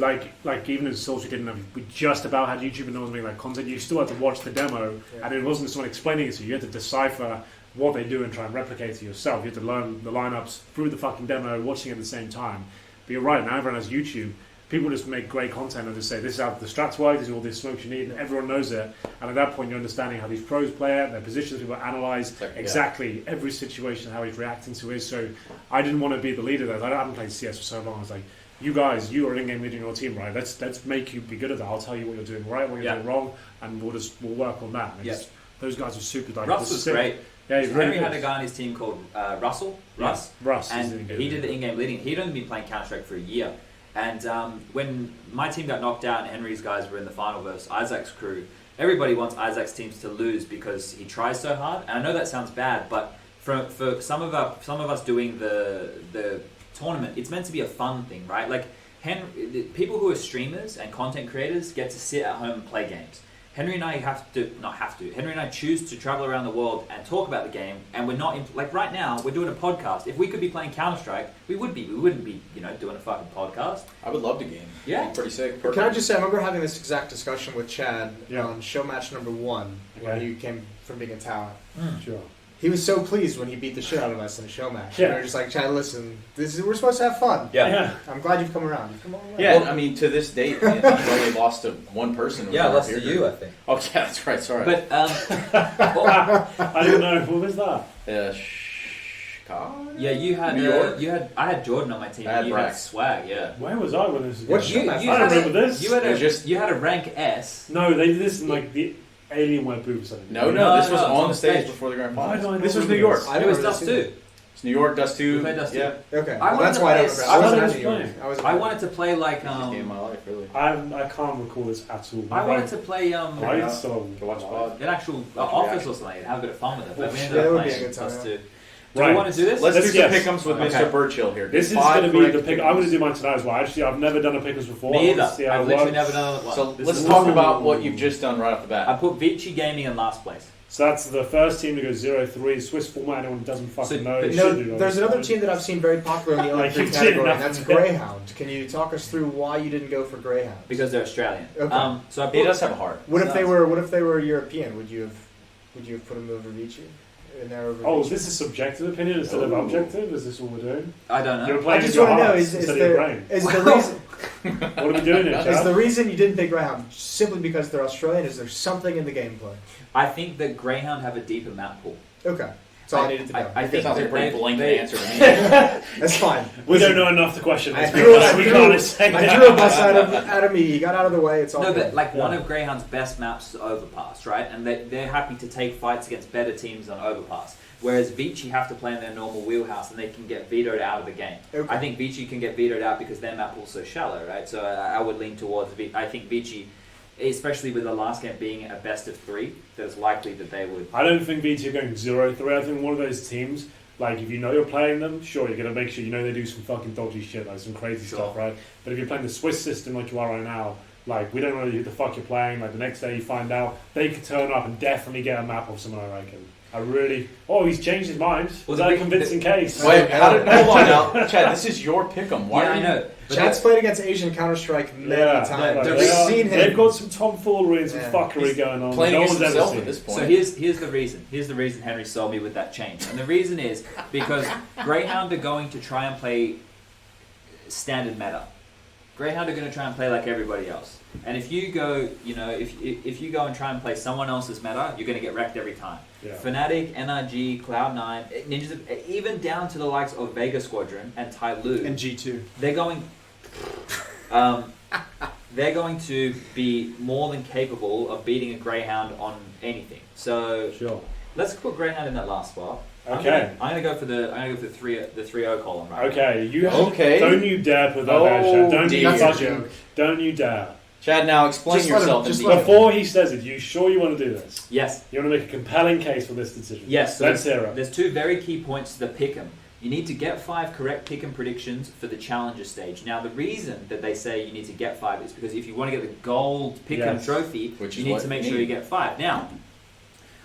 like even as Soldier didn't have, we just about had YouTube and all making like content. You still had to watch the demo, Yeah. and it wasn't someone explaining it to you. You had to decipher what they do and try and replicate it yourself. You had to learn the lineups through the fucking demo, watching it at the same time. But you're right. Now everyone has YouTube. People just make great content and just say this is how the strats work. This is all the smokes you need, and everyone knows it. And at that point, you're understanding how these pros play it, their positions. People analyze exactly every situation, how he's reacting to it. So I didn't want to be the leader there. I haven't played CS for so long. I was like, you guys, you are in-game leading your team, right? Let's make you be good at that. I'll tell you what you're doing right, what you're doing wrong, and we'll work on that. And it's- those guys are super. Like, Russ was great. Yeah, he's Henry really had good. a guy on his team called Russ, Russ, and is in good. he did the in-game leading. He'd only been playing Counter-Strike for a year. And when my team got knocked out and Henry's guys were in the final versus Isaac's crew, everybody wants Isaac's teams to lose because he tries so hard. And I know that sounds bad, but for some of us doing the tournament, it's meant to be a fun thing, right? Like people who are streamers and content creators get to sit at home and play games. Henry and I Henry and I choose to travel around the world and talk about the game, and we're not like right now. We're doing a podcast. If we could be playing Counter-Strike, we would be. We wouldn't be, doing a fucking podcast. I would love to game. Yeah. It'd be pretty sick. Can I just say, I remember having this exact discussion with Chad Yeah. on show match number 1 when Okay. he came from being a talent. Sure. He was so pleased when he beat the shit out of us in a show match. Yeah. We were just like, Chad, listen, we're supposed to have fun. Yeah. I'm glad you've come around. You've come all around. Yeah, I mean, to this date, I've only lost to one person. Yeah, I lost Here. to you, I think. Oh, yeah, that's right. Sorry. But I don't know. What was that? Chicago? yeah, you had New York? I had Jordan on my team. I had and you Brack. had Swag. Yeah. Where was I when this was What going show on? match? You I don't had remember this. You had a rank S. No, they did this in like the Alienware booth or something. No, No, this was no, on the it's stage stage. before the grand Why do I final. not This was New remember York. this? I It was remember Dust this 2. either. It's New York, Dust 2. We played Dust 2. Yeah. Okay. I Well, that's wanted why I to don't play- remember. I wasn't I at was New York. playing. I wanted to play like Easiest game of my life, really. I can't recall this at all. I wanted to play Right, so To watch pod. an actual office or something and have a bit of fun with it. But we ended Yeah, up it would be a playing good time, Dust yeah. 2. Do Right. you want to do this? Let's do some yes. pick'ems with Okay. Mr. Burchill here. This is Five going to be the correct pick. I'm going to do mine tonight as well. Actually, I've never done a pickers before. Me either. Let's see how I've it literally works. never done one. So This let's is talk awesome. about what you've just done right off the I bat. put Vici Gaming in last place. So that's the first team to go 0-3. Swiss format. Anyone who doesn't fucking So- know. but they No, should do, there's another obviously. team that I've seen very popular in the Like, Olympic you did category, and enough that's of that. Greyhound. Can you talk us through why you didn't go for Greyhound? Because they're Australian. Okay. So I He put, does have a heart. What if So- they were European? Would you have put them over Vici? In there over Oh, Vici? this is subjective opinion instead of objective? Is this what we're doing? I don't You're know. playing I just with your want to know heart is instead of your the brain. reason What are we doing here, is Chad? the reason you didn't pick Greyhound simply because they're Australian? Is there something in the gameplay? I think that Greyhound have a deeper map pool. Okay, that's all I needed to know. I think Sounds like a that pretty they- blanket they- answer to me. That's fine. We don't know enough to question I this. threw We can't say I that. drew a bus out of me. He got out of the way. It's all No, good. but like one Yeah. of Greyhound's best maps is Overpass, right? And they're happy to take fights against better teams on Overpass. Whereas Vici have to play in their normal wheelhouse and they can get vetoed out of the game. Okay. I think Vici can get vetoed out because their map pool's so shallow, right? So I would lean towards I think Vici, especially with the last game being a best of 3, that it's likely that they would. I don't think VT are going 0-3. I think one of those teams, like if you know you're playing them, sure, you're going to make sure you know they do some fucking dodgy shit, like some crazy Sure. stuff, right? But if you're playing the Swiss system like you are right now, like we don't know who the fuck you're playing, like the next day you find out, they could turn up and definitely get a map of someone, I reckon. He's changed his mind. Well, Was the that a big- convincing case? Wait, hold on now. Chad, this is your pick'em. Why Yeah, are I you... know. But Chad's played against Asian Counter-Strike many times. like, they're- We've seen him. They've got some tomfoolery and some Yeah. fuckery going on. playing no against one's ever himself seen. at this point? So here's the reason. Here's the reason Henry sold me with that change. And the reason is because Greyhound are going to try and play standard meta. Greyhound are going to try and play like everybody else. And if you go, if you go and try and play someone else's meta, you're going to get wrecked every time. Yeah. Fnatic, NRG, Cloud9, Ninjas, even down to the likes of Vega Squadron and Tai Lu, And G2. they're going to be more than capable of beating a Greyhound on anything. So Sure. let's put Greyhound in that last spot. Okay. I'm gonna go for the 3-0 column, right? Okay. You Okay. Don't you dare put that there, Oh, Chad. Don't dear. you That's a touch it. joke. Don't you dare. Chad, now explain Just let him- yourself. just in let him- detail. Before he says it, you sure you want to do this? Yes. You want to make a compelling case for this decision? Yes. So Let's hear it. there's two very key points to the pick'em. You need to get 5 correct pick'em predictions for the challenger stage. Now, the reason that they say you need to get 5 is because if you want to get the gold pick'em Yes. trophy, Which you is need what to make you sure you need. get 5. Now,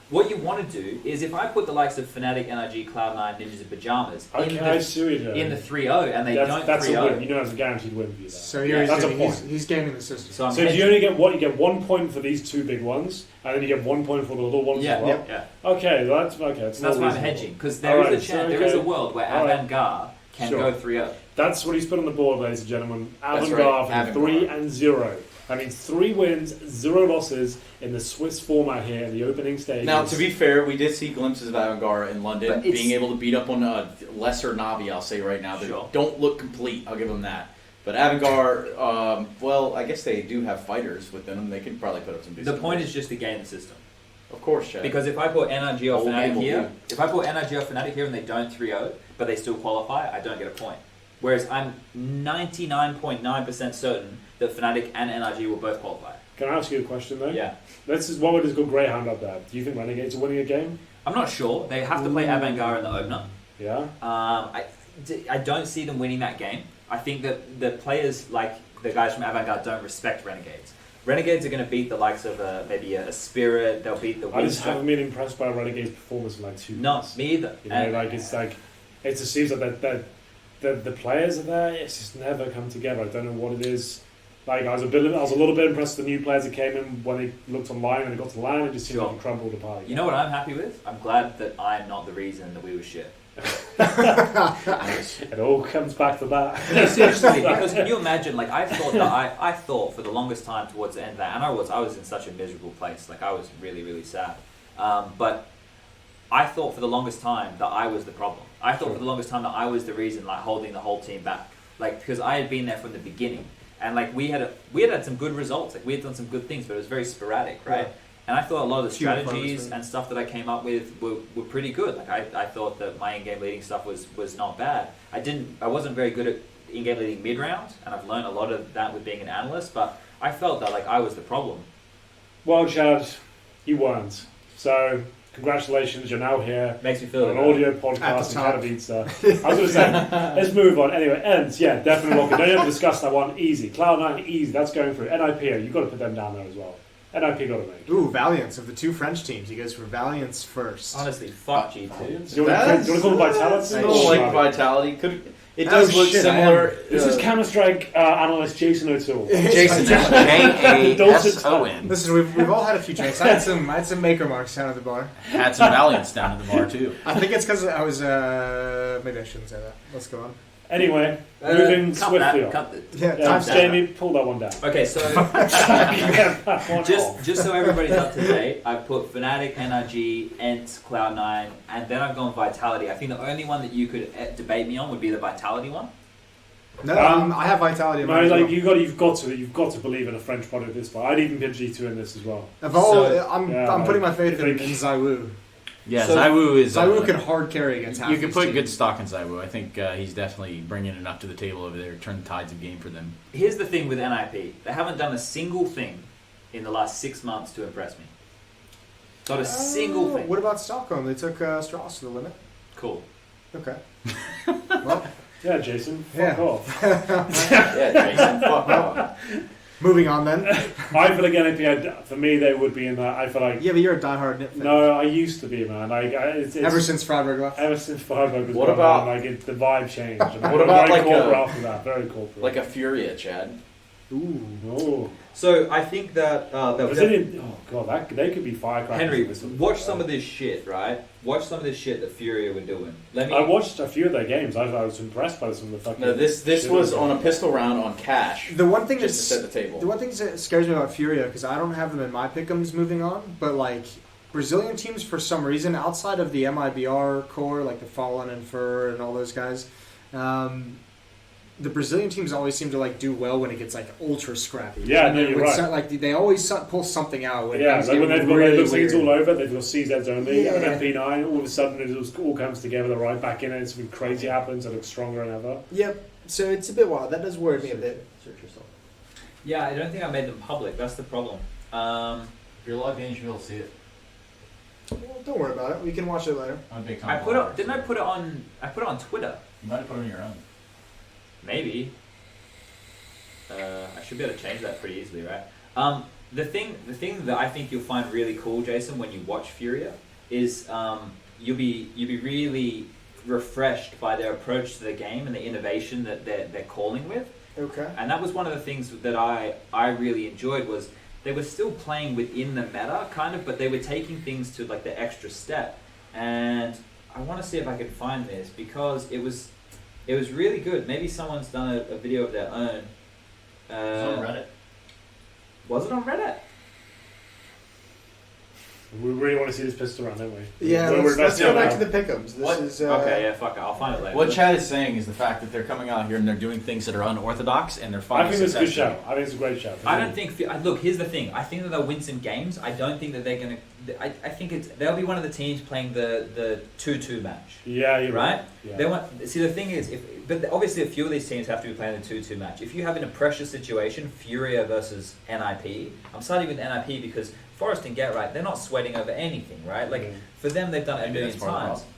what you want to do is if I put the likes of Fnatic, NRG, Cloud9, Ninjas in Pajamas Okay, I see what you're doing. in the 3-0 and they don't that's a 3-0. win. You know, it's a guaranteed win for you. There. So here he's, That's a doing, point. he's gaming the system. So I'm So do hedging. you only get what? You get 1 point for these 2 big ones, and then you get 1 point for the little ones Yeah, as well. yeah. Okay, that's okay. It's So that's not why I'm reasonable. hedging because there is Alright, a chance, so, there is a okay. world where Alright. Avant-Garde can Sure. go 3-0. That's what he's put on the board, ladies and gentlemen. That's Avant-Garde right, from 3-0. That means 3 wins, 0 losses in the Swiss format here in the opening stage. Now, to be fair, we did see glimpses of Avangard in London But it's- being able to beat up on a lesser Navi, I'll say right now. They Sure. don't look complete, I'll give them that. But Avangard, well, I guess they do have fighters within them. They can probably put up some decent The point numbers. is just to game the system. Of course, Chad. Because if I put NRG or Old Fnatic game will here, do. if I put NRG or Fnatic here and they don't 3-0, but they still qualify, I don't get a point. Whereas I'm 99.9% certain that Fnatic and NRG will both qualify. Can I ask you a question, though? Yeah. This is what would have got Greyhound up there. Do you think Renegades are winning a game? I'm not sure. They have to play Avangard in the opener. Yeah? I don't see them winning that game. I think that the players, like the guys from Avangard, don't respect Renegades. Renegades are going to beat the likes of maybe a Spirit. They'll beat the I just Windstorm. haven't been impressed by Renegade's performance in like 2 No, months. me either. You know, like it just seems like the players are there. It's just never come together. I don't know what it is. Like I was a little bit impressed with the new players that came in when they looked online and they got to LAN. It just seemed Sure. like it crumbled apart. You know what I'm happy with? I'm glad that I'm not the reason that we were shit. It all comes back to that. No, seriously, because can you imagine? Like I thought for the longest time towards the end of that, and I was in such a miserable place. Like I was really, really sad. But I thought for the longest time that I was the problem. I thought for the longest time that I was the reason, like holding the whole team back. Like because I had been there from the beginning, and like we had had some good results. Like we had done some good things, but it was very sporadic, right? Yeah. And I thought a lot of the Few strategies opponents, and stuff that I came up with were pretty good. Like I thought that my in-game leading stuff was not bad. I wasn't very good at in-game leading mid-round, and I've learned a lot of that with being an analyst, but I felt that like I was the problem. Well, Chad, you weren't. So congratulations, you're now here. Makes me feel On an good. audio At podcast the in top. Katowice. I was going to say, let's move on. Anyway, Ends, yeah, definitely Rocket. Don't have to discuss that one. Easy. Cloud9, easy. That's going through. NIPO, you've got to put them down there as well. NIP got to make. Ooh, Valiance of the 2 French teams. You guys were Valiance first. Honestly, fuck G2. Do you want to call it Vitality? I or don't like Navi? Vitality. It Oh, does look shit, I similar. This is Counter-Strike analyst Jason O'Toole. Jason J-A-S-O-N. Listen, we've all had a few drinks. I had some maker marks down at the bar. Had some Valiants down at the bar too. I think it's because I was. Maybe I shouldn't say that. Let's go on. Anyway, moving Cut swiftly that, on. cut the, Yeah, Yeah, time's Jamie, pull that one down. Okay, so That one off. just so everybody's up to date, I've put Fnatic, NRG, Ent, Cloud9, and then I've gone Vitality. I think the only one that you could debate me on would be the Vitality one. No, I have Vitality in No, mind. as like well. you've got to believe in a French product this far. I'd even put G2 in this as well. Of all, So- I'm Yeah, putting like, my faith in think- Zywoo. Yeah, So- Zywoo is. Zywoo can hard carry against half You can these put teams. good stock in Zywoo. I think he's definitely bringing enough to the table over there, turn the tides of game for them. Here's the thing with NIP. They haven't done a single thing in the last 6 months to impress me. Not a single thing. What about Stockholm? They took Strauss to the limit. Cool. Okay. Well, Yeah, Jason, fuck Yeah. off. Yeah, Jason, fuck off. moving on then. I feel like NIP, for me, they would be in that. I feel like, Yeah, but you're a diehard Nip fan. no, I used to be, man. It's Ever since Freiburg left. Ever since Firebug was What gone, about- man, like the vibe changed. And What about very like corporate a- after that? Very corporate. Like a Furia, Chad. Ooh. Oh, So I think that was it in, oh god, they could be firecrackers. Henry, in this one. watch some of this shit, right? Watch some of this shit that Furia were doing. Let me. I watched a few of their games. I was impressed by some of the fucking. No, this shit was they on a did. pistol round on cash, The one thing just to that's set the table. the one thing that scares me about Furia, because I don't have them in my pick'ems moving on, but like Brazilian teams for some reason outside of the MIBR core, like the Fallen and Fur and all those guys, the Brazilian teams always seem to like do well when it gets like ultra scrappy. Yeah, And no, then you're when right. like they always pull something out. When Yeah, things like get when they've got, really it looks like it's weird. all over, they've got CZs only, Yeah. and then P9, all of a sudden it just all comes together, they're right back in it, something crazy happens, it looks stronger than ever. Yep. So it's a bit wild. That does worry me a bit. Search yourself. Yeah, I don't think I made them public. That's the problem. If you're logged in, you should be able to see it. Well, don't worry about it. We can watch it later. I'm a big I time put logger, it. Didn't I put it on? I put it on Twitter. You might have put it on your own. Maybe. I should be able to change that pretty easily, right? The thing that I think you'll find really cool, Jason, when you watch Furia, is you'll be really refreshed by their approach to the game and the innovation that they're calling with. Okay. And that was one of the things that I really enjoyed was they were still playing within the meta, kind of, but they were taking things to like the extra step. And I want to see if I can find this because it was really good. Maybe someone's done a video of their own. It's on Reddit. Was it on Reddit? We really want to see this pistol around, don't we? Yeah. We're Let's investing go back now. to the pick'ems. This What? is Okay, yeah, fuck it. I'll find it later. What Chad is saying is the fact that they're coming out here and they're doing things that are unorthodox and they're I finding think it's a good success. show. I think it's a great show. I don't think. Look, here's the thing. I think that they'll win some games. I don't think that they're gonna. I think they'll be one of the teams playing the 2-2 match. Yeah, you're Right? Yeah. They want. See, the thing is, but obviously a few of these teams have to be playing the 2-2 match. If you have in a pressure situation, Furia versus NIP, I'm siding with NIP because Forrest and Get Right, they're not sweating over anything, right? Like for them, they've done it a Maybe million that's part of the times. problem.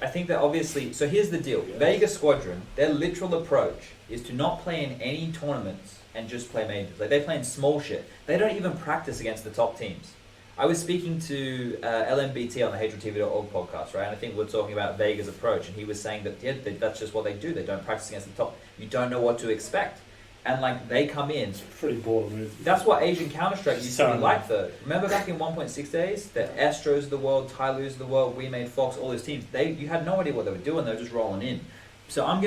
I think that obviously. So here's the deal: Yes. Vegas Squadron, their literal approach is to not play in any tournaments and just play majors. Like they play in small shit. They don't even practice against the top teams. I was speaking to LMBT on the HateRedTV.org podcast, right? And I think we're talking about Vega's approach, and he was saying that that's just what they do. They don't practice against the top. You don't know what to expect, and like they come in. It's pretty boring. That's what Asian Counter-Strike used to So be like, though. Remember back in 1.6 days, the Astros of the world, Tyloo's of the world, We Made Fox, all those teams. You had no idea what they were doing. They were just rolling in. So I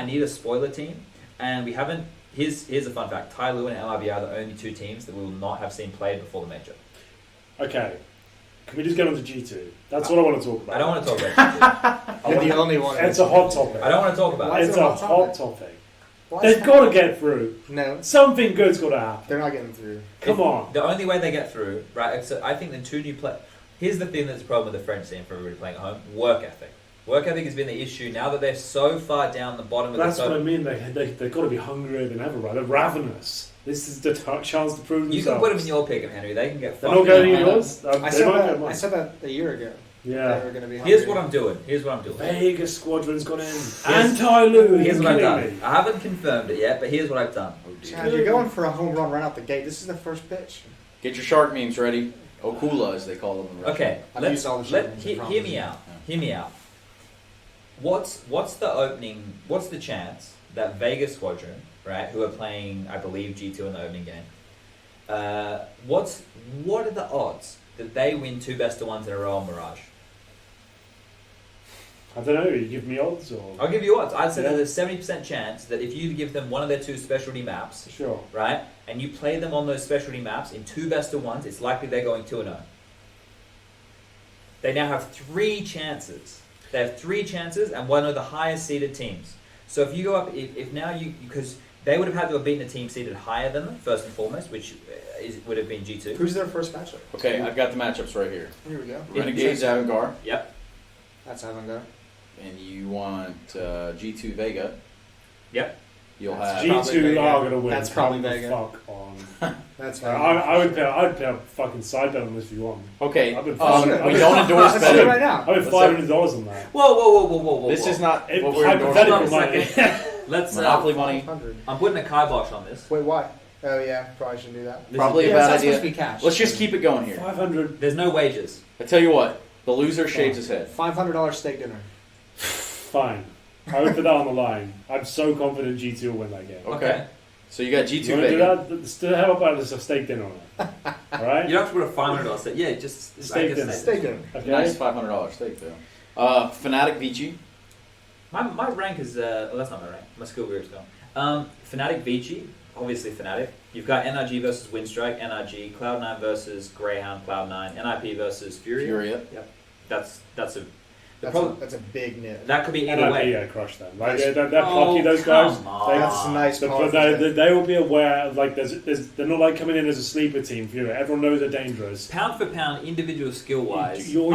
need a spoiler team, and we haven't. Here's a fun fact: Tyloo and LRB are the only two teams that we will not have seen played before the major. Okay. Can we just get on to G2? That's what I want to talk about. I don't want to talk about it. You're the only one. It's a hot topic. I don't want to talk about Why it. is It's it a a hot hot topic? topic. Why is They've it- got to get through. No, Something good's got to happen. they're not getting through. Come on. The only way they get through, right? So I think the two new play. Here's the thing that's the problem with the French scene for everybody playing at home: work ethic. Work ethic has been the issue. Now that they're so far down the bottom of That's the what I totem, mean. They've got to be hungrier than ever, right? They're ravenous. This is the chance to prove themselves. you can put them in your pick, Henry. They can get They're fucked. not going in up. yours. I They said might that. get I mine. said that a year ago. They Yeah. were going to be. Here's hungry. what I'm doing. Here's what I'm doing. Vegas Squadron's gone in. Anti-Lou. Here's what I've done. Me. I haven't confirmed it yet, but here's what I've done. Chad, you're going for a home run right out the gate. This is the first pitch. Get your shark memes ready. Okula, as they call them in Russia. Okay, I've let's used all the shit in hear promises. me out. Hear me out. What's the opening? What's the chance that Vegas Squadron, right, who are playing, I believe, G2 in the opening game? What are the odds that they win 2 best-of-1s in a row on Mirage? I don't know. You give me odds or I'll give you odds. I'd say Yeah. there's a 70% chance that if you give them one of their 2 specialty maps, sure. right, and you play them on those specialty maps in 2 best-of-1s, it's likely they're going 2-0. They now have 3 chances. They have 3 chances and one of the highest seeded teams. So if you go up, if now because they would have had to have beaten a team seeded higher than them, first and foremost, which would have been G2. Who's their first matchup? Okay, I've got the matchups right here. Here we go. Renegades Avangard, Yep, That's Avangard. and you want G2 Vega. yep. You'll That's have probably G2 Vega. are going to win. That's probably Come the Vega. Fuck on. That's I'd pay a fucking side bet on this if you want. Okay. I've been We don't endorse Let's do it right betting. now. I bet $500 on that. Whoa. This is not It- what we're hypothetical endorsing. Hold on a money. second. Let's. Monopoly money. 500. I'm putting a kibosh on this. Wait, why? Oh yeah, probably shouldn't do that. This Probably is- a bad it's not idea. supposed to be cash. Let's just keep it going here. 500. There's no wages. I tell you what, the loser shaves his head. $500 steak dinner. Fine. I would put that on the line. I'm so confident G2 will win that game. Okay. So you got G2 You want to do Vega. that? Still, how about just a steak dinner on it? Alright? You don't have to put a $500 set. Yeah, just Steak I guess dinner. Steak dinner. Okay. Nice $500 steak though. Fnatic Vici. My rank is well, that's not my rank. My skill group is gone. Fnatic Vici, obviously Fnatic. You've got NRG versus Windstrike, NRG, Cloud9 versus Greyhound, Cloud9, NIP versus Furia. Furia. That's a That's a big nit. That could be either NIP, way. yeah, crush them. Like they're plucky. Those come guys. on. That's a nice But positive. they will be aware of like they're not like coming in as a sleeper team for you. Everyone knows they're dangerous. Pound for pound, individual skill wise, You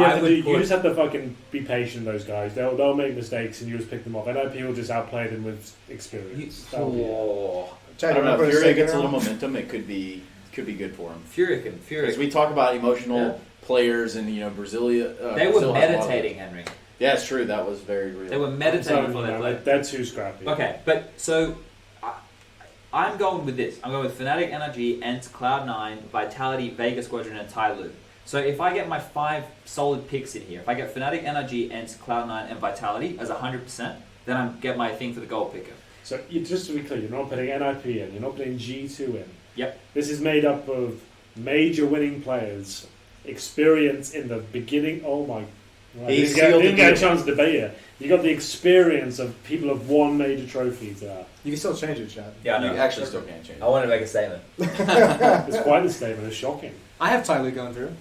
just have to fucking be patient. Those guys, they'll make mistakes, and you just pick them off. NIP will just outplay them with experience. That'll be it. Chad, I don't you know. wanna If put Furia second gets a little round? momentum, it could be good for him. Fury Because we talk about emotional players, and Brasilia. they were Brazil has a lot of- meditating, Henry. Yeah, it's true. That was very real. They were I'm meditating telling before you, they man, played. they're too scrappy. Okay, but so I'm going with this. I'm going with Fnatic, NRG, Ent, Cloud9, Vitality, Vega Squadron, and Tyloo. So if I get my 5 solid picks in here, if I get Fnatic, NRG, Ent, Cloud9, and Vitality as 100%, then I get my thing for the gold picker. So just to be clear, you're not putting NIP in. You're not putting G2 in. Yep. This is made up of major winning players, experience in the beginning. Oh my! Right. He Didn't get a deal. chance to debate it. You got the experience of people who've won major trophies there. You can still change it, Chad. Yeah, I You know. actually still can't change it. I want to make a statement. It's quite the statement. It's shocking. I have Tyloo going through.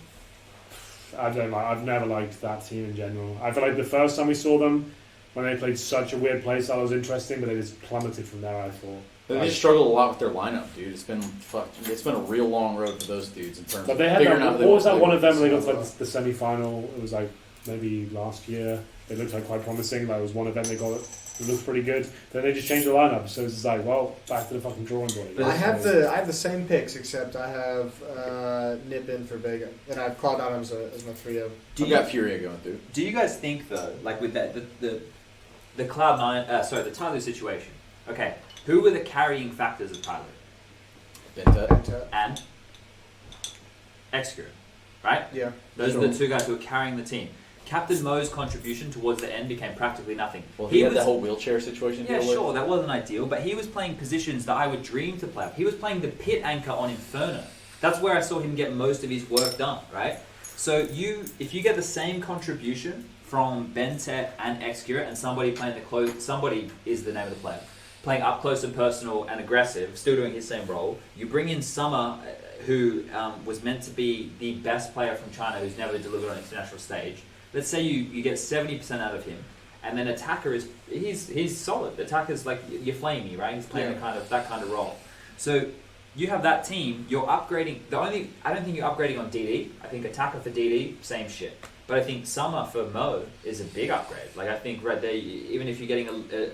I've never liked that team in general. I feel like the first time we saw them, when they played such a weird playstyle, it was interesting, but they just plummeted from there. I thought. They struggled a lot with their lineup, dude. It's been a real long road for those dudes in terms But of they had figuring that. out who they What was want that to one play event when they got with. to like the semi-final? It was like maybe last year. It looked like quite promising. That was one event they got. It looked pretty good. Then they just changed the lineup, so it's just like, well, back to the fucking drawing board. I have the same picks, except I have Nip in for Vega, and I have Cloud9 as my 3-0. I've got Furia going through. Do you guys think though, like with that the Cloud9, the Tyloo situation? Okay, who were the carrying factors of Tyloo? Benta. And Executor, right? Yeah. Those sure. are the two guys who were carrying the team. Captain Mo's contribution towards the end became practically nothing. Well, he had that whole wheelchair situation. to Yeah, deal with. sure, that wasn't ideal, but he was playing positions that I would dream to play. He was playing the pit anchor on Inferno. That's where I saw him get most of his work done, right? So if you get the same contribution from Bentet and Executor and somebody playing somebody is the name of the player, playing up close and personal and aggressive, still doing his same role, you bring in Summer, who was meant to be the best player from China who's never delivered on an international stage. Let's say you get 70% out of him, and then Attacker he's solid. Attacker's like you're flamey, right? He's playing that kind of role. So you have that team. You're upgrading. I don't think you're upgrading on DD. I think Attacker for DD, same shit. But I think Summer for Mo is a big upgrade. Like I think right there, even if you're getting a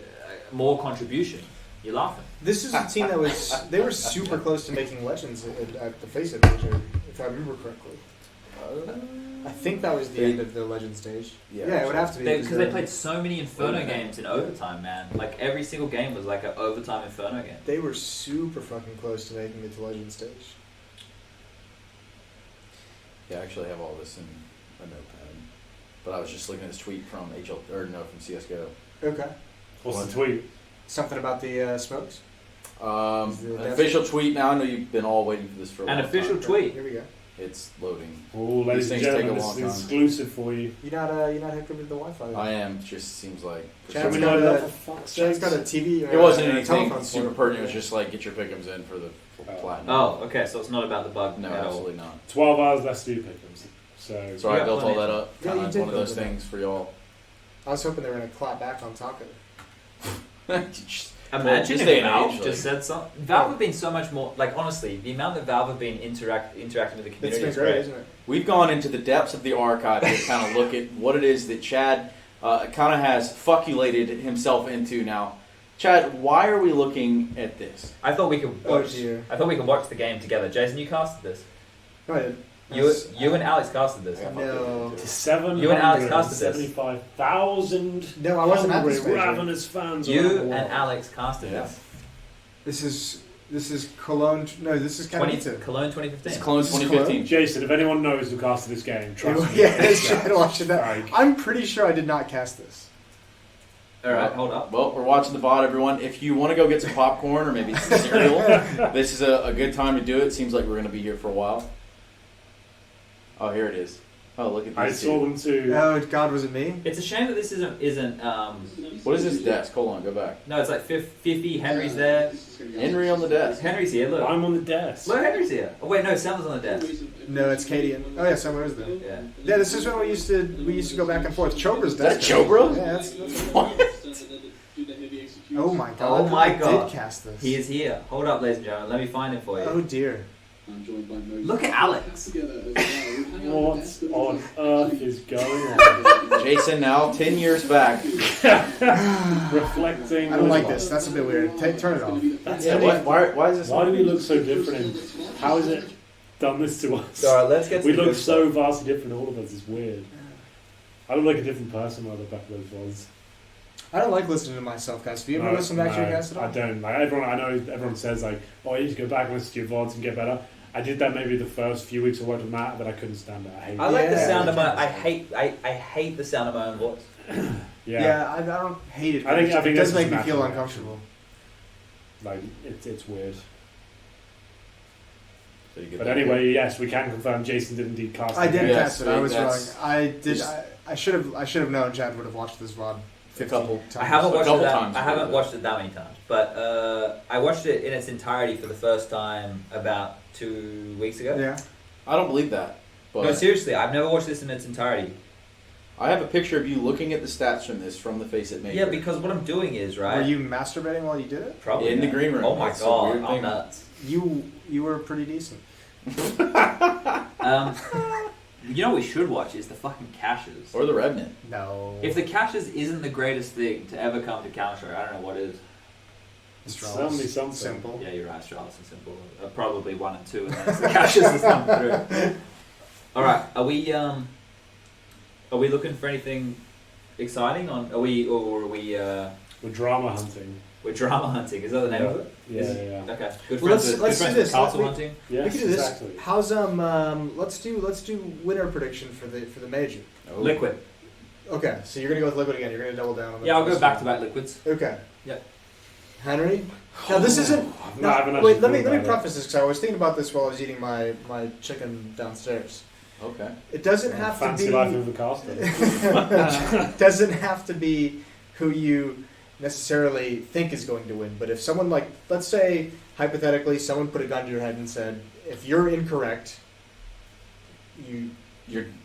more contribution, you're laughing. This is a team that they were super close to making Legends at the Face It major, if I remember correctly. I think that was the end of the Legend stage. Yeah, it would have to be. Because they played so many Inferno games in overtime, man. Like every single game was like an overtime Inferno game. They were super fucking close to making it to Legend stage. Yeah, I actually have all this in a notepad. But I was just looking at this tweet from from CS:GO. Okay. What's the tweet? Something about the smokes? An official tweet. Now I know you've been all waiting for this for a An long official time. tweet. Here we go. It's loading. Oh, ladies and things take a gentlemen, long this is time. exclusive for you. You're not hooked up to the Wi-Fi. I am. Just seems like. Chad's Can we got load it a- up for fuck's Chad's sake? got a TV. It wasn't a anything telephone super port. pertinent. It was just like get your pick'ems in for the platinum. Oh, okay. So it's not about the bug. No, at all. absolutely not. 12 hours less to do pick'ems. So So I got built all plenty. that up. Yeah, Kind you of did one of build those it up. things for y'all. I was hoping they were going to clap back on Taco. Imagine this day if and Valve age, like- just said something. Valve have been so much more. Like honestly, the amount that Valve have been interacting with the It's community been is great, great. isn't it? We've gone into the depths of the archive to kind of look at what it is that Chad kind of has fuckulated himself into now. Chad, why are we looking at this? I thought we could Oh, watch. dear. I thought we could watch the game together. Jason, you casted this. No, I did. You and Alex casted this. No. to You and Alex casted this. 775,000 No, I wasn't at this hungry, major. ravenous fans. You around the and world. Alex casted Yeah. this. This is Cologne. No, this is Canada. Cologne 2015. It's Clone This is 2015. Jason, if anyone knows who casted this game, trust me. Yeah, it's I Jack. watched that. Like, I'm pretty sure I did not cast this. All right, hold up. Well, we're watching the VOD, everyone. If you want to go get some popcorn or maybe some cereal, this is a good time to do it. Seems like we're going to be here for a while. Oh, here it is. Oh, look at I these saw two. them too. Oh God, was it me? It's a shame that this isn't. What is this desk? Hold on, go back. No, it's like 50. Henry's there. Henry on the desk. Henry's here. Look. I'm on the desk. Look, Henry's here. Oh wait, no, Sam was on the desk. No, it's Katie. And, oh yeah, somewhere is there. Yeah. Yeah, this is when we used to go back and forth. Chobra's Is that desk. Chobra? Yeah, that's What? Oh my God! Oh my I God. did cast this. He is here. Hold up, ladies and gentlemen. Let me find him for you. Oh dear. Look at Alex. What on earth is going on? Jason now 10 years back. Reflecting. I don't like this. That's a bit weird. Turn it off. That's Yeah, it. why is this? Why do we look so different? How has it done this to us? Alright, let's get to We the look good so stuff. vastly different. All of us. It's weird. I look like a different person when I look back at those VODs. I don't like listening to myself, guys. Do you ever listen back to your guys at all? I don't. Like everyone, I know everyone says like, "Oh, you need to go back and listen to your VODs and get better." I did that maybe the first few weeks I worked with Matt, but I couldn't stand it. I hate I it. like the Yeah. sound of my. I hate the sound of my own voice. Yeah. I don't hate it. I think it that's does make just me feel natural, uncomfortable. Like it's weird. So you get But that anyway, yes, we can confirm Jason did indeed cast. I did Yes, cast it. I was wrong. that's- I did. just- I should have known. Chad would have watched this VOD 15 couple. times. I haven't A watched couple it. times, I haven't yeah. watched it that many times, but I watched it in its entirety for the first time about 2 weeks ago. Yeah. I don't believe that. But No, seriously, I've never watched this in its entirety. I have a picture of you looking at the stats from this from the Face It Maker. Yeah, because what I'm doing is right. Were you masturbating while you did it? Probably in the not. green room. Oh my That's a god, weird I'm thing. nuts. You were pretty decent. You know what we should watch is the fucking caches. Or the Revenant. No. If the caches isn't the greatest thing to ever come to Counter-Strike, I don't know what is. Astralis. Certainly something. Simple. Yeah, you're right, Astralis and Simple. Probably 1 and 2, and then it's the caches that's come through. Alright, are we looking for anything exciting on We're drama hunting. we're drama hunting, is that the name of it? Yeah, yeah. Okay. Good Well, friends let's with do this. castle We- hunting. Yes, we can do this. exactly. How's let's do winner prediction for the major. Oh. Liquid. Okay, so you're gonna go with liquid again. You're gonna double down on the Yeah, I'll go first back to one. back liquids. Okay. Yeah. Henry. Now this isn't. No, I haven't wait, actually let me thought about preface this because I was thinking about this while I was eating my chicken downstairs. Okay. It doesn't it. have to Fancy be. life of a caster. Doesn't have to be who you necessarily think is going to win. But if someone like, let's say hypothetically, someone put a gun to your head and said, if you're incorrect,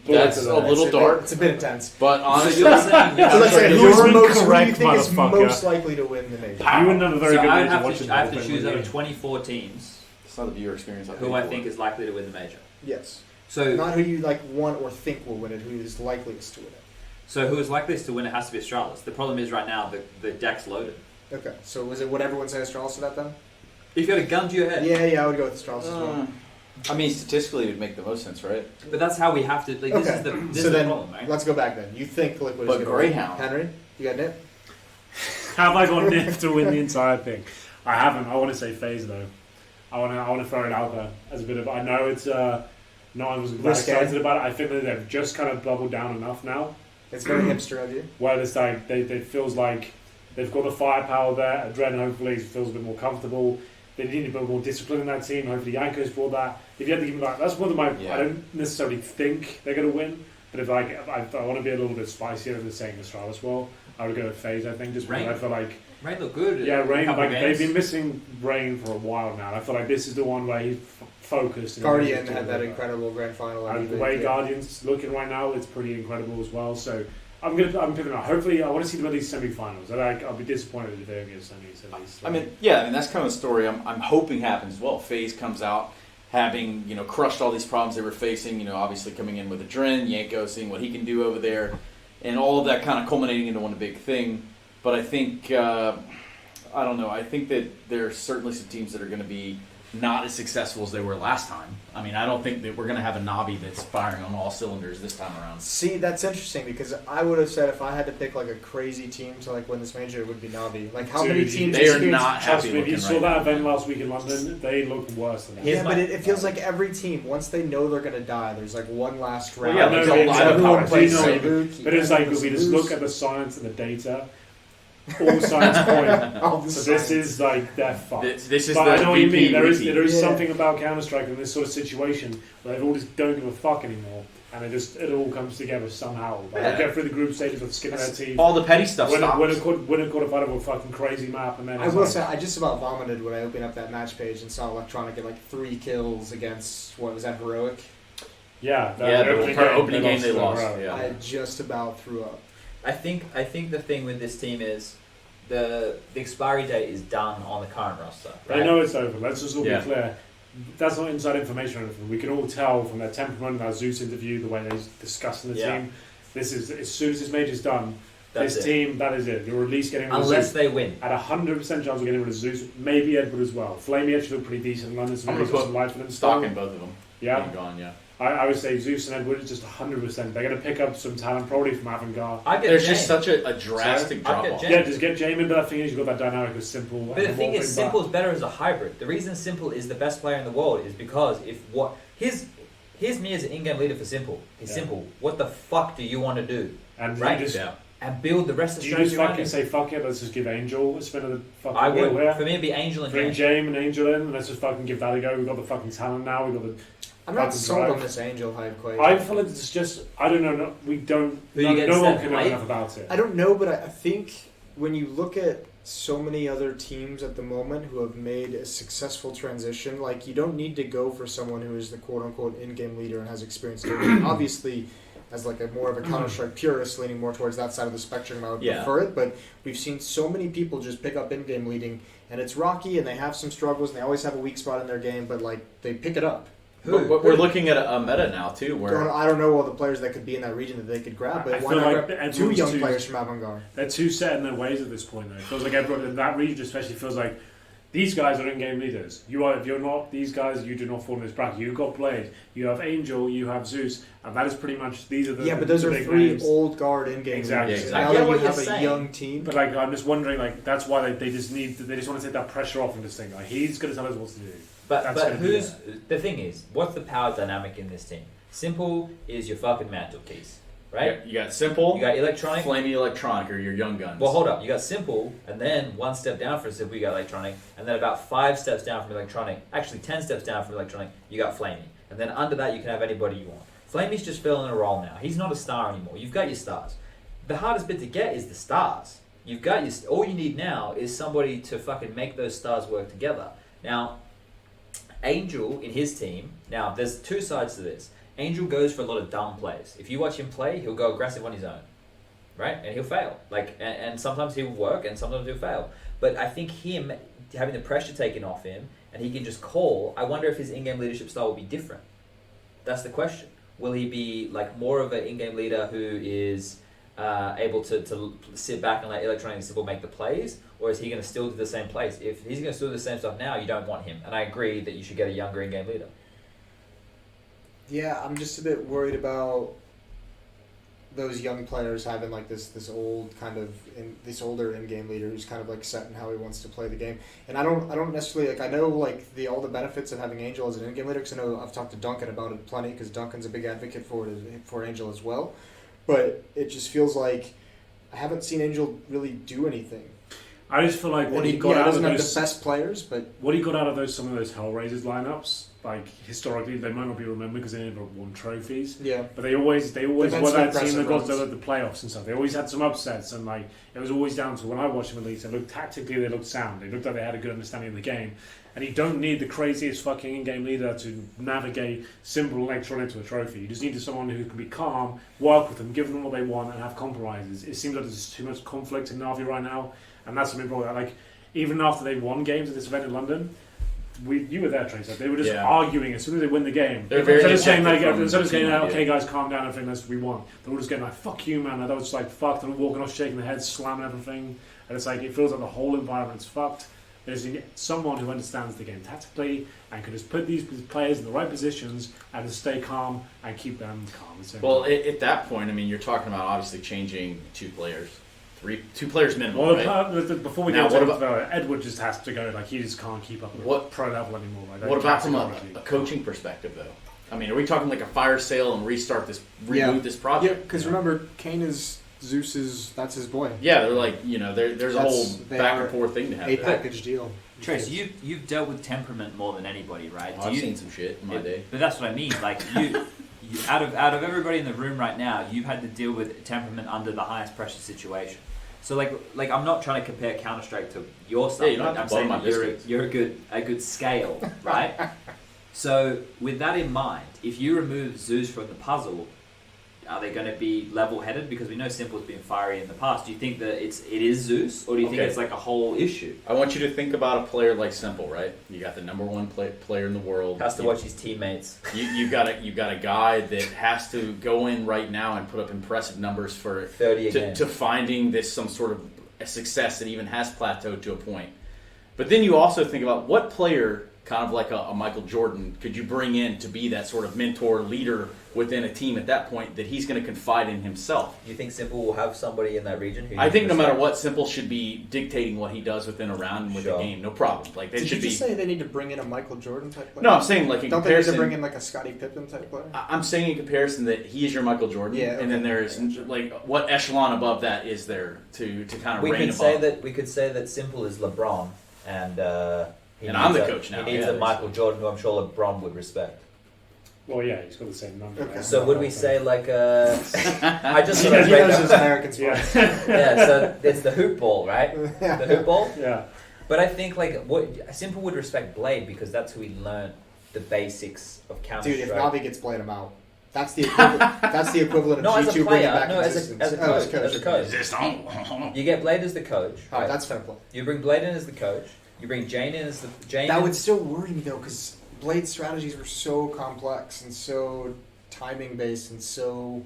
That's a little dark. It's a bit intense. But So honestly, you're saying So let's say You're who do you incorrect, think is motherfucker. most likely to win the major? You wouldn't have a very so good I way to watch have it. to, I have to choose out of 24 teams it's not the viewer experience. who I think is likely to win the major. Yes. So Not who you like want or think will win it, who is likeliest to win it. So who is likeliest to win it has to be Astralis. The problem is right now the deck's loaded. Okay, so was it what everyone said Astralis to that then? If you had a gun to your head. Yeah, I would go with Astralis as well. I mean, statistically, it would make the most sense, right? But that's how we have to. Like, this Okay. is the this So is the then, problem, right? let's go back then. You think Liquid But is going to win? Greyhound. Henry, you got it? Have I got Nif to win the entire thing? I haven't. I want to say FaZe though. I want to throw it out there as a bit of. I know it's no one was that Risque. excited about it. I think that they've just kind of bubbled down enough now. It's very hipster of you. Where it's like they feels like they've got the firepower there. Adren hopefully feels a bit more comfortable. They need a bit more discipline in that team. Hopefully Yanko's brought that. If you had to give me like, that's one of my. Yeah. I don't necessarily think they're going to win, but if I want to be a little bit spicier than saying Astralis well, I would go with FaZe. I think just because Rain. I feel like. Rain looked good. Yeah, in a Rain. couple Like of they've games. been missing Rain for a while now. I feel like this is the one where he's focused. and Guardian he's had that doing it. incredible grand final. And the way Guardian's looking right now, it's pretty incredible as well. So I'm picking up. Hopefully, I want to see them at these semi-finals. I'll be disappointed if they don't get semis at least. I mean, yeah, I mean that's kind of the story I'm hoping happens as well. FaZe comes out having crushed all these problems they were facing. Obviously coming in with Adren, Yanko, seeing what he can do over there, and all of that kind of culminating into one big thing. But I think I don't know. I think that there are certainly some teams that are going to be not as successful as they were last time. I mean, I don't think that we're going to have a Navi that's firing on all cylinders this time around. See, that's interesting because I would have said if I had to pick like a crazy team to like win this major, it would be Navi. Like how many Dude, teams? they are experience- not Trust happy me, if you looking saw right that now. event last week in London, they looked worse than that. Here's Yeah, my- but it feels like every team once they know they're gonna die, there's like one last Well, round. yeah, there's no, a it's lot of everyone power plays teams, safe. Sabu, But it's like if we just Sabu's- look at the science and the data. all signs point. All the So signs. this is like they're fucked. This is But the I know what you VP mean. There is repeat. something about Counter-Strike in this sort of situation where they all just don't give a fuck anymore, and it all comes together somehow. Like, Yeah. they get through the group stages with the skin of their teeth. All the petty stuff Win a stops. quarterfinal with a fucking crazy map, and then I it's will like, say, I just about vomited when I opened up that match page and saw Electronic get like 3 kills against, what was that, Heroic? yeah, Yeah, the opening game they to lost. Rogue. Yeah. I just about threw up. I think the thing with this team is the expiry date is done on the current roster. Right? They know it's over. Let's just all Yeah. be clear. That's not inside information or anything. We can all tell from their temperament, their Zeus interview, the way they discuss the Yeah. team. This is as soon as this major's done. That's this it. team, that is it. You're at least getting rid of Unless Zeus. they win. At 100% chance of getting rid of Zeus. Maybe Edward as well. Flamey actually looked pretty decent in London. So I'm maybe gonna got put some life for them. Stock still. in both of them. Yeah. Being gone, yeah. I would say Zeus and Edward is just 100%. They're going to pick up some talent probably from Avangard. I get There's Jane. just such a drastic I'd drop get off. Jane. Yeah, just get Jamin, but the thing is, you've got that dynamic with Simple. But the thing is, Simple is better as a hybrid. The reason Simple is the best player in the world is because here's me as an in-game leader for Simple. He's Yeah. Simple. What the fuck do you want to do? And Right? you just, Yeah. And build the rest of do the you just strategy around fucking him. say, fuck it, let's just give Angel a spin of the fucking I wheel would. here? For me, it'd be Angel and Bring Jane. Jame and Angel in, and let's just fucking give that a go. We've got the fucking talent now. We've got the. I'm not fucking sold drive. on this Angel hype quite. I feel like it's just. I don't know. No, we don't. Who you No, get no one instead? can know Light? enough about it. I don't know, but I think when you look at so many other teams at the moment who have made a successful transition, like you don't need to go for someone who is the quote unquote in-game leader and has experience doing it. Obviously, as like a more of a Counter-Strike purist, leaning more towards that side of the spectrum, I would Yeah. prefer it. But we've seen so many people just pick up in-game leading, and it's rocky, and they have some struggles, and they always have a weak spot in their game, but like they pick it up. But we're looking at a meta now too, where I don't know all the players that could be in that region that they could grab, but I why feel not like grab everyone's two young too- players from Avangard? They're too set in their ways at this point, though. It feels like everyone in that region, especially, feels like these guys are in-game leaders. You are. If you're not these guys, you do not fall in this bracket. You've got Blade, you have Angel, you have Zeus, and that is pretty much these are the. Yeah, but those the are big 3 names. old guard in-game Exactly. leaders. Yeah, Now I get that what you you're have a saying. young team, But like, I'm just wondering, like, that's why they just need. They just want to take that pressure off and just think, like, he's going to tell us what to do. But That's but gonna be who's the thing is, what's the power dynamic in this team? Simple is your fucking mantelpiece, right? you got Simple, You got Electronic. Flamey Electronic, or your young guns. Well, hold up. You got Simple, and then one step down from Simple, you got Electronic, and then about 5 steps down from Electronic, actually 10 steps down from Electronic, you got Flamey. And then under that, you can have anybody you want. Flamey's just filling a role now. He's not a star anymore. You've got your stars. The hardest bit to get is the stars. You've got your. All you need now is somebody to fucking make those stars work together. Now, Angel in his team. Now, there's 2 sides to this. Angel goes for a lot of dumb plays. If you watch him play, he'll go aggressive on his own, right? And he'll fail. And sometimes he'll work, and sometimes he'll fail. But I think him having the pressure taken off him, and he can just call. I wonder if his in-game leadership style will be different. That's the question. Will he be like more of an in-game leader who is able to sit back and let Electronic and Simple make the plays, or is he going to still do the same plays? If he's going to still do the same stuff now, you don't want him. And I agree that you should get a younger in-game leader. yeah, I'm just a bit worried about those young players having like this old kind of this older in-game leader who's kind of like set in how he wants to play the game. And I don't necessarily like, I know like all the benefits of having Angel as an in-game leader, because I know I've talked to Duncan about it plenty, because Duncan's a big advocate for Angel as well. But it just feels like I haven't seen Angel really do anything. I just feel like what he got yeah, out of doesn't have those. the best players, but What he got out of some of those Hellraisers lineups, like historically, they might not be remembered because they never won trophies. yeah. But they always They've were had that some team impressive that got to runs. the playoffs and stuff. They always had some upsets, and like it was always down to when I watched them at least. They looked tactically, they looked sound. They looked like they had a good understanding of the game. And you don't need the craziest fucking in-game leader to navigate Simple Electronic to a trophy. You just need someone who can be calm, work with them, give them what they want, and have compromises. It seems like there's just too much conflict in Navi right now, and that's something probably like even after they won games at this event in London. You were there, Tracer. They were just Yeah. arguing as soon as they win the game. They're very Instead of saying like, disconnected instead of from saying, the team okay, idea. guys, calm down, everything that's we won. They're all just getting like, fuck you, man. And that was just like fucked, and walking off, shaking their heads, slamming everything. And it's like it feels like the whole environment's fucked. There's someone who understands the game tactically and can just put these players in the right positions and just stay calm and keep them calm. at the same Well, time. at that point, I mean, you're talking about obviously changing 2 players, 2 players minimum, Well, right? before we Now, get what into it, Edward just has to go. Like he just can't keep up with What- pro level anymore. Like, What about from a categorically. coaching perspective, though? I mean, are we talking like a fire sale and restart this, reboot Yeah. this Yeah, project? because remember, Kane is that's his boy. Yeah, they're like, there's a whole They back are and forth thing to have A there. package deal. Trace, you've dealt with temperament more than anybody, right? Oh, I've seen some shit in my day. But that's what I mean. Like you out of everybody in the room right now, you've had to deal with temperament under the highest pressure situation. So like I'm not trying to compare Counter-Strike to your stuff. Yeah, you don't have to I'm blow saying my that biscuits. you're a good scale, right? So with that in mind, if you remove Zeus from the puzzle, are they going to be level-headed? Because we know Simple's been fiery in the past. Do you think that it is Zeus, or do you think Okay. it's like a whole issue? I want you to think about a player like Simple, right? You got the number one player in the world. Has to watch his teammates. You got a guy that has to go in right now and put up impressive numbers for 30 again. to finding this some sort of a success that even has plateaued to a point. But then you also think about what player, kind of like a Michael Jordan, could you bring in to be that sort of mentor leader within a team at that point that he's going to confide in himself. Do you think Simple will have somebody in that region? Who I you think no matter respect? what, Simple should be dictating what he does within a round and with Sure. the game. No problem. Like they Did should you be. just say they need to bring in a Michael Jordan type player? No, I'm saying like in Don't they need to comparison. bring in like a Scottie Pippen type player? I'm saying in comparison that he is your Michael Jordan, Yeah, and then okay. there's like what echelon above that is there to kind of we reign could above. say that Simple is LeBron, and And I'm the coach now, He needs yeah, a Michael Jordan, who I'm sure LeBron would respect. Well, yeah, he's got the same number. Okay. right? So would we say like I just He sort of read knows his that. American sports. Yeah, so it's the hoop ball, right? The hoop ball. Yeah. But I think like what Simple would respect Blade because that's who he learned the basics of Counter Dude, if Strike. Navi gets played, I'm out. That's the equivalent. That's the equivalent of No, as a G2 player, bringing back no, as a existence. coach, as a coach. You get Blade as the coach. All right, right? that's fair play. You bring Blade in as the coach. You bring Jane in as the Jane. That in- would still worry me though, because Blade's strategies were so complex and so timing based and so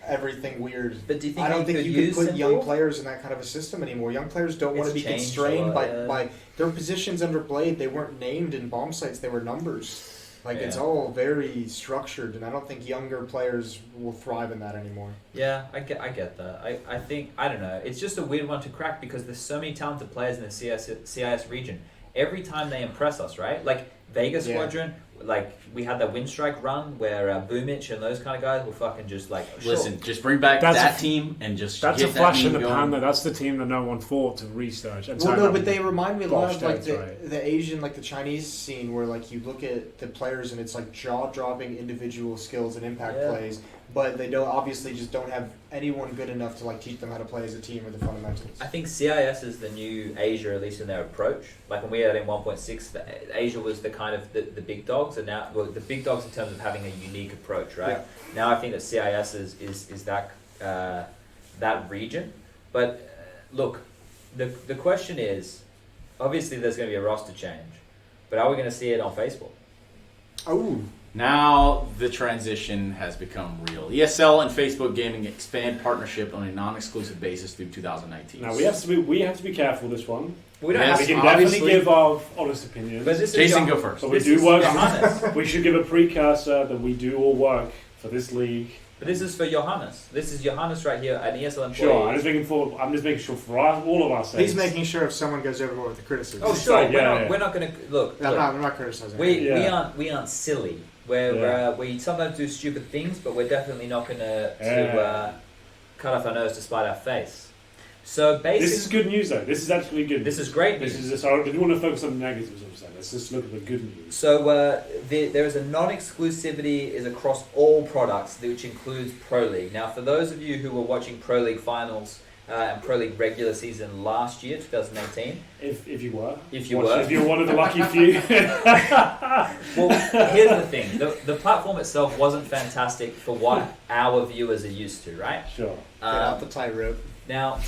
everything weird. But do you think I don't he think could you could use put Simple? young players in that kind of a system anymore. Young players don't want to It's be changed a constrained lot, yeah. by their positions under Blade. They weren't named in bomb sites; they were numbers. Like it's Yeah. all very structured, and I don't think younger players will thrive in that anymore. Yeah, I get that. I think, I don't know. It's just a weird one to crack because there's so many talented players in the CIS region. Every time they impress us, right? Like Vega Yeah. Squadron, like we had that win strike run where Boomich and those kind of guys were fucking just like, Listen, just bring back That's that a- team and just That's get a flash that in the team pan, going. though. That's the team that no one thought to research. And Well, turn no, up but they remind me a lot Bosch of like dates, the, right. the Asian, like the Chinese scene, where like you look at the players and it's like jaw-dropping individual skills and impact Yeah. plays, but they don't obviously just don't have anyone good enough to like teach them how to play as a team or the fundamentals. I think CIS is the new Asia, at least in their approach. Like when we had in 1.6, Asia was the kind of the big dogs, and now the big dogs in terms of having a unique approach, right? Yeah. Now I think that CIS is that that region. But look, the question is, obviously there's going to be a roster change, but are we going to see it on Facebook? Oh, Now the transition has become real. ESL and Facebook Gaming expand partnership on a non-exclusive basis through 2019. Now we have to be careful with this one. We don't Yes, have We to. can definitely obviously. give our honest opinions. But this is Jason, Joh- go first. But we this do is work. Johannes. We should give a precursor that we do all work for this league. But this is for Johannes. This is Johannes right here, an ESL employee. Sure, I'm just making sure for all of our sakes. he's making sure if someone goes overboard with the criticism. Oh sure, Yeah, we're not going to look. I'm not criticizing. We Yeah. we aren't silly. We sometimes do stupid things, but we're definitely not going to cut off our nose to spite our face. So basically, This is good news, though. This is actually good. this is great This news. is. So I didn't want to focus on the negatives. I'm saying. Let's just look at the good news. So there is a non-exclusivity is across all products, which includes Pro League. Now, for those of you who were watching Pro League finals and Pro League regular season last year, 2018, If you were, if you were, if you're one of the lucky few. well, here's the thing: the platform itself wasn't fantastic for what our viewers are used to, right? Sure. Get out the tightrope. Now,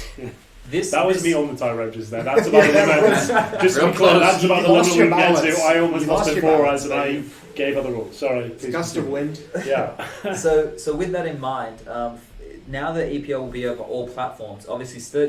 this That was this, me on the tie rope just there. That's about the limit. Just Real to be clear, close. that's about You the lost limit your we can get balance. to. I almost You lost lost it your for balance, us, and I buddy. gave other rules. Sorry. please Gust of continue. wind. Yeah. So with that in mind, now that EPL will be over all platforms, obviously still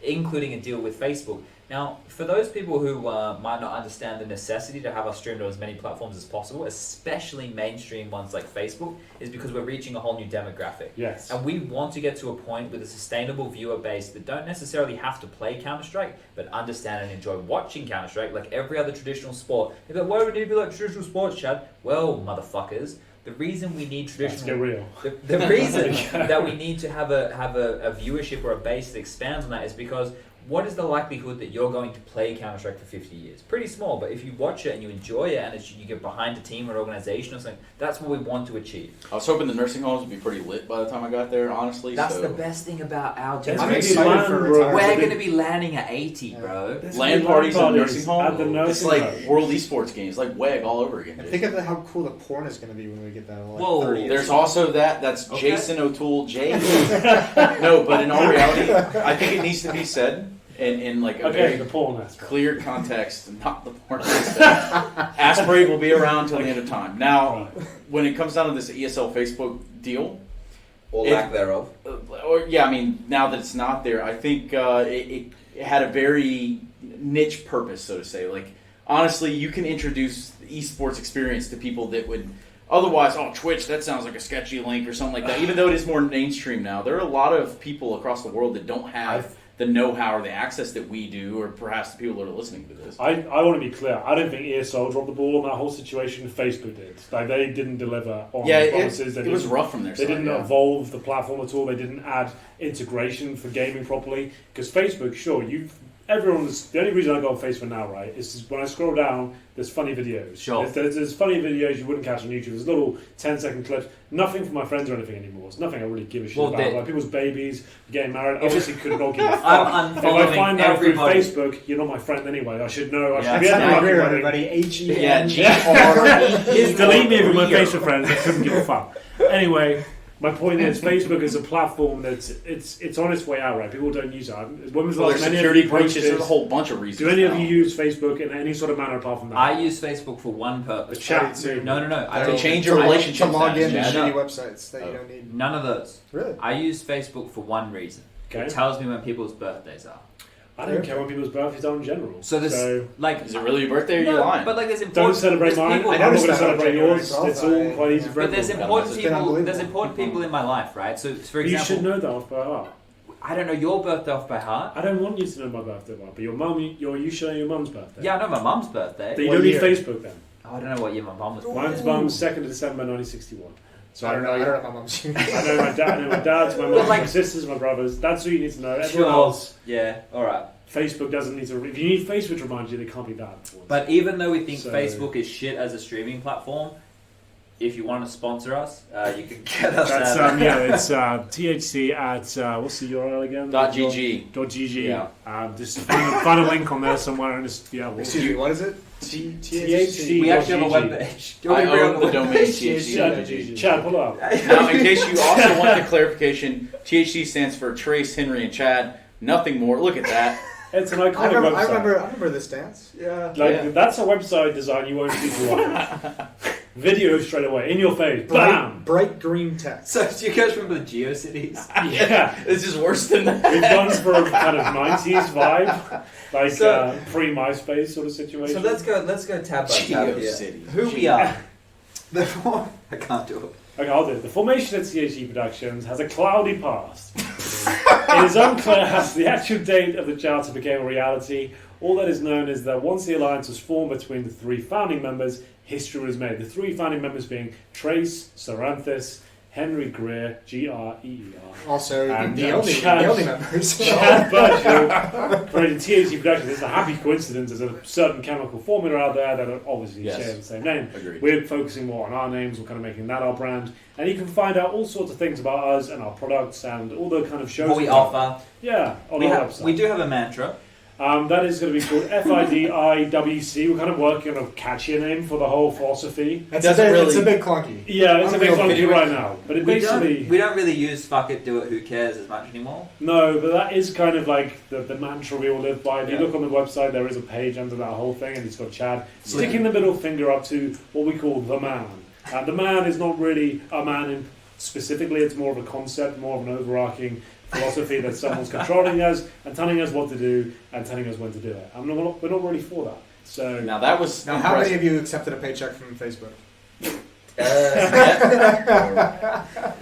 including a deal with Facebook, Now, for those people who might not understand the necessity to have us streamed on as many platforms as possible, especially mainstream ones like Facebook, is because we're reaching a whole new demographic. Yes. And we want to get to a point with a sustainable viewer base that don't necessarily have to play Counter-Strike, but understand and enjoy watching Counter-Strike like every other traditional sport. They're like, why do we need to be like traditional sports, Chad? Well, motherfuckers, the reason we need Let's get traditional... real. The reason that we need to have a viewership or a base that expands on that is because what is the likelihood that you're going to play Counter-Strike for 50 years? Pretty small, but if you watch it and you enjoy it and you get behind a team or organization or something, that's what we want to achieve. I was hoping the nursing homes would be pretty lit by the time I got there, honestly. That's so. the best thing about our It's generation. I'm gonna be excited land, for bro. retirement. We're It's going to gonna be landing at 80, bro. There's LAN gonna be parties at the nursing home. at the nursing It's like home. World Esports games, like WEG all over again. And think of how cool the porn is going to be when we get that. In like Whoa. 30 years. There's also that's Okay. Jason O'Toole, No, but in all reality, I think it needs to be said in like a Okay, the very porn aspect. clear context, not the porn aspect. Asprey will be around till the end of time. Now, when it comes down to this ESL Facebook deal, Or If- lack thereof. I mean, now that it's not there, I think it had a very niche purpose, so to say. Like, honestly, you can introduce the esports experience to people that would otherwise, Twitch, that sounds like a sketchy link or something like that. Even though it is more mainstream now, there are a lot of people across the world that don't have the know-how or the access that we do, or perhaps the people that are listening to this. I want to be clear. I don't think ESL dropped the ball on that whole situation. Facebook did. Like, they didn't deliver on Yeah, promises. it was rough from their They side. didn't yeah. evolve the platform at all. They didn't add integration for gaming properly. Because Facebook, sure, everyone's the only reason I go on Facebook now, right, is when I scroll down, there's funny videos. Sure. There's funny videos you wouldn't catch on YouTube. There's little 10-second clips. Nothing for my friends or anything anymore. It's nothing I really give a shit Well, about. they- Like people's babies, getting married. Obviously, could not give a fuck. I'm If I unfollowing find out through everybody. Facebook, you're not my friend anyway. I should know. I Yeah, should be it's at the not market here, running. everybody. HEN. Yeah, G-R-E. Delete me if you're my Facebook friends. I couldn't give a fuck. Anyway, my point is, Facebook is a platform that's it's on its way out. Right? People don't use it. When was the Well, last there's time any of security you breaches. posted- There's a whole bunch of reasons. Do any of now. you use Facebook in any sort of manner apart from that? I use Facebook for one purpose. Chat. too. No. I To don't change your relationship To log in to status, yeah. shitty websites that you don't need. None of those. Really? I use Facebook for one reason. Okay. It tells me when people's birthdays are. I don't care when people's birthdays are in general. So this, like, Is it really your birthday or no, you're lying? but like, there's important. Don't celebrate there's mine. people- I'm not going noticed to that on celebrate January yours. 12th, It's all quite easy for But there's everyone. important It's been people. unbelievable. There's important people in my life, right? So, for You example, should know that off by heart. I don't know your birthday off by heart. I don't want you to know my birthday, but your mum, you should know your mum's birthday. Yeah, I know my mum's Then birthday. you What don't need year? Facebook then. Oh, I don't know what year my mum was born. Mine's mum's 2nd of December 1961. So I don't know my mom's. I know my dad. I know my dad's, my But mum, like- my sisters, my brothers. That's who you need to know. Everyone Sure. else, Yeah, alright. Facebook doesn't need to. If you need Facebook to remind you, they can't be that. For once. But even though we think So- Facebook is shit as a streaming platform, if you want to sponsor us, you can get us that's at it's THC at what's the URL again? .gg. .gg. Yeah. Just find a link on there somewhere and just we'll Excuse me, what is it? THC. We actually have a .gg. webpage. Do you want I me to bring own up the domain Chad, THC. Chad, pull up. Now, in case you also want the clarification, THC stands for Trace, Henry, and Chad. Nothing more. Look at that. It's an I iconic remember, website. I remember this dance. Yeah. Like Yeah. that's a website design you won't see too often. Video straight away in your face. Bam. Bright green text. So, do you guys remember the GeoCities? Yeah. This is worse than that. We've gone for a kind of 90s vibe, like So- pre-MySpace sort of situation. So let's go tab by tab here. GeoCities. Who we are. I can't do it. Okay, I'll do it. The formation at CHE Productions has a cloudy past. It is unclear as to the actual date of the charter became a reality. All that is known is that once the alliance was formed between the three founding members, history was made. The three founding members being Trace, Saranthus, Henry Greer, Greer, Also, And, the Chad- only members. Chad Birchall created THC Productions. It's a happy coincidence. There's a certain chemical formula out there that are obviously Yes. share the same name. Agreed. We're focusing more on our names. We're kind of making that our brand. And you can find out all sorts of things about us and our products and all the kind of shows What we do. offer. Yeah, on our website. We do have a mantra. That is going to be called FIDIWC. We're kind of working on a catchier name for the whole philosophy. It's Doesn't a bit, really- it's a bit clunky. Yeah, it's a bit Unreal. clunky right now. But it basically... We don't really use fuck it, do it, who cares as much anymore. No, but that is kind of like the mantra we all live by. If you Yeah. look on the website, there is a page under that whole thing, and it's got Chad sticking the middle finger up to what we call the man. The man is not really a man in specifically, it's more of a concept, more of an overarching philosophy that someone's controlling us and telling us what to do and telling us when to do it. We're not really for that. So Now that was Now, how many of you accepted a paycheck from Facebook?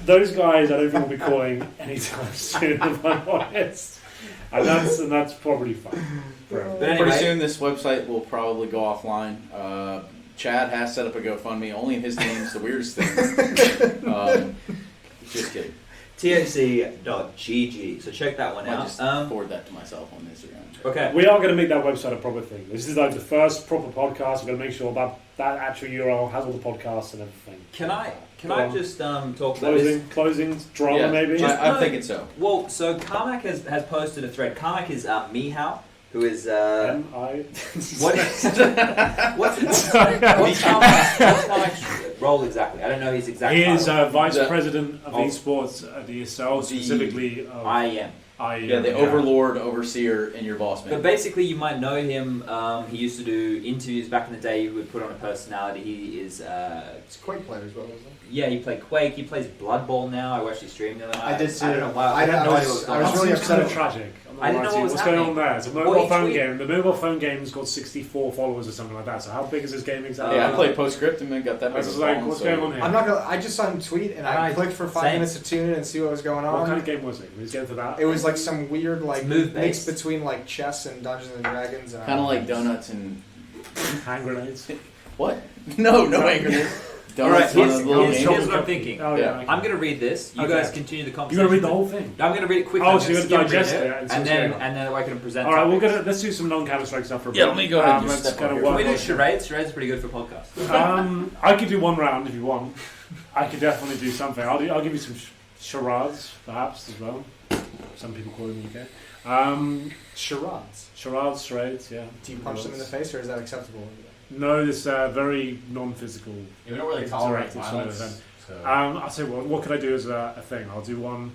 those guys, I don't think will be calling anytime soon, if I'm honest. And that's probably fine. But Pretty anyway, soon this website will probably go offline. Chad has set up a GoFundMe. Only in his name's the weirdest thing. Just kidding. THC.gg. So check that one I out. just forward that to myself on Instagram. Okay. We are going to make that website a proper thing. This is like the first proper podcast. We're going to make sure that actual URL has all the podcasts and everything. Can I Go on. just talk about this? Closing drama Yeah, maybe? I'm thinking so. Well, so Carmack has posted a thread. Carmack is Mihao, who is M.I. what's Carmack's role exactly? I don't know his exact He is title. Vice President of of esports at ESL, specifically of IEM. Yeah, the overlord, overseer, and your boss man. But basically, you might know him. He used to do interviews back in the day. He would put on a personality. He is. It's Quake player as well, isn't it? Yeah, he played Quake. He plays Blood Bowl now. I watched his stream the other night. I did too. I don't know why. I I had no idea what was- was going I was on. really Seems kind of upset. tragic. I'm not I didn't gonna know lie to what you. was What's going on happening. there? It's a Well, mobile he phone tweeted- game. The mobile phone game's got 64 followers or something like that. So how big is this game exactly? yeah, I played Postscriptum and got that. I big was of a like, phone, what's so- going on here? I'm not gonna. I just saw him tweet and I Right. clicked for 5 Same. minutes to tune in and see what was going What on. kind of game was it? Can we just get into that? It was like some weird like It's move mix based. between like chess and Dungeons and Dragons. And Kind of like donuts and hand grenades. what? No hand grenades. All right, Donuts on a little here's game. what I'm thinking. Oh, Yeah. okay. I'm going to read this. You Okay. guys continue the You conversation. got to read the whole thing. I'm going to read it quickly. Oh, I'm so you're gonna gonna skim read digest it and see and what's then going on. and then I can present. All right, topics. let's do some non-Counter Strike stuff for a bit. Yeah, let me go ahead and Let's step kind up of here. Can we work do charades? Charades are pretty good for podcasts. I could do one round if you want. I could definitely do something. I'll give you some charades, perhaps, as well. Some people call it in the UK. charades. Charades, yeah. Do you punch them in the face, or is that acceptable? No, this very non-physical. Yeah, we don't really interactive tolerate sort of violence. thing. So. I'll say what can I do as a thing? I'll do one,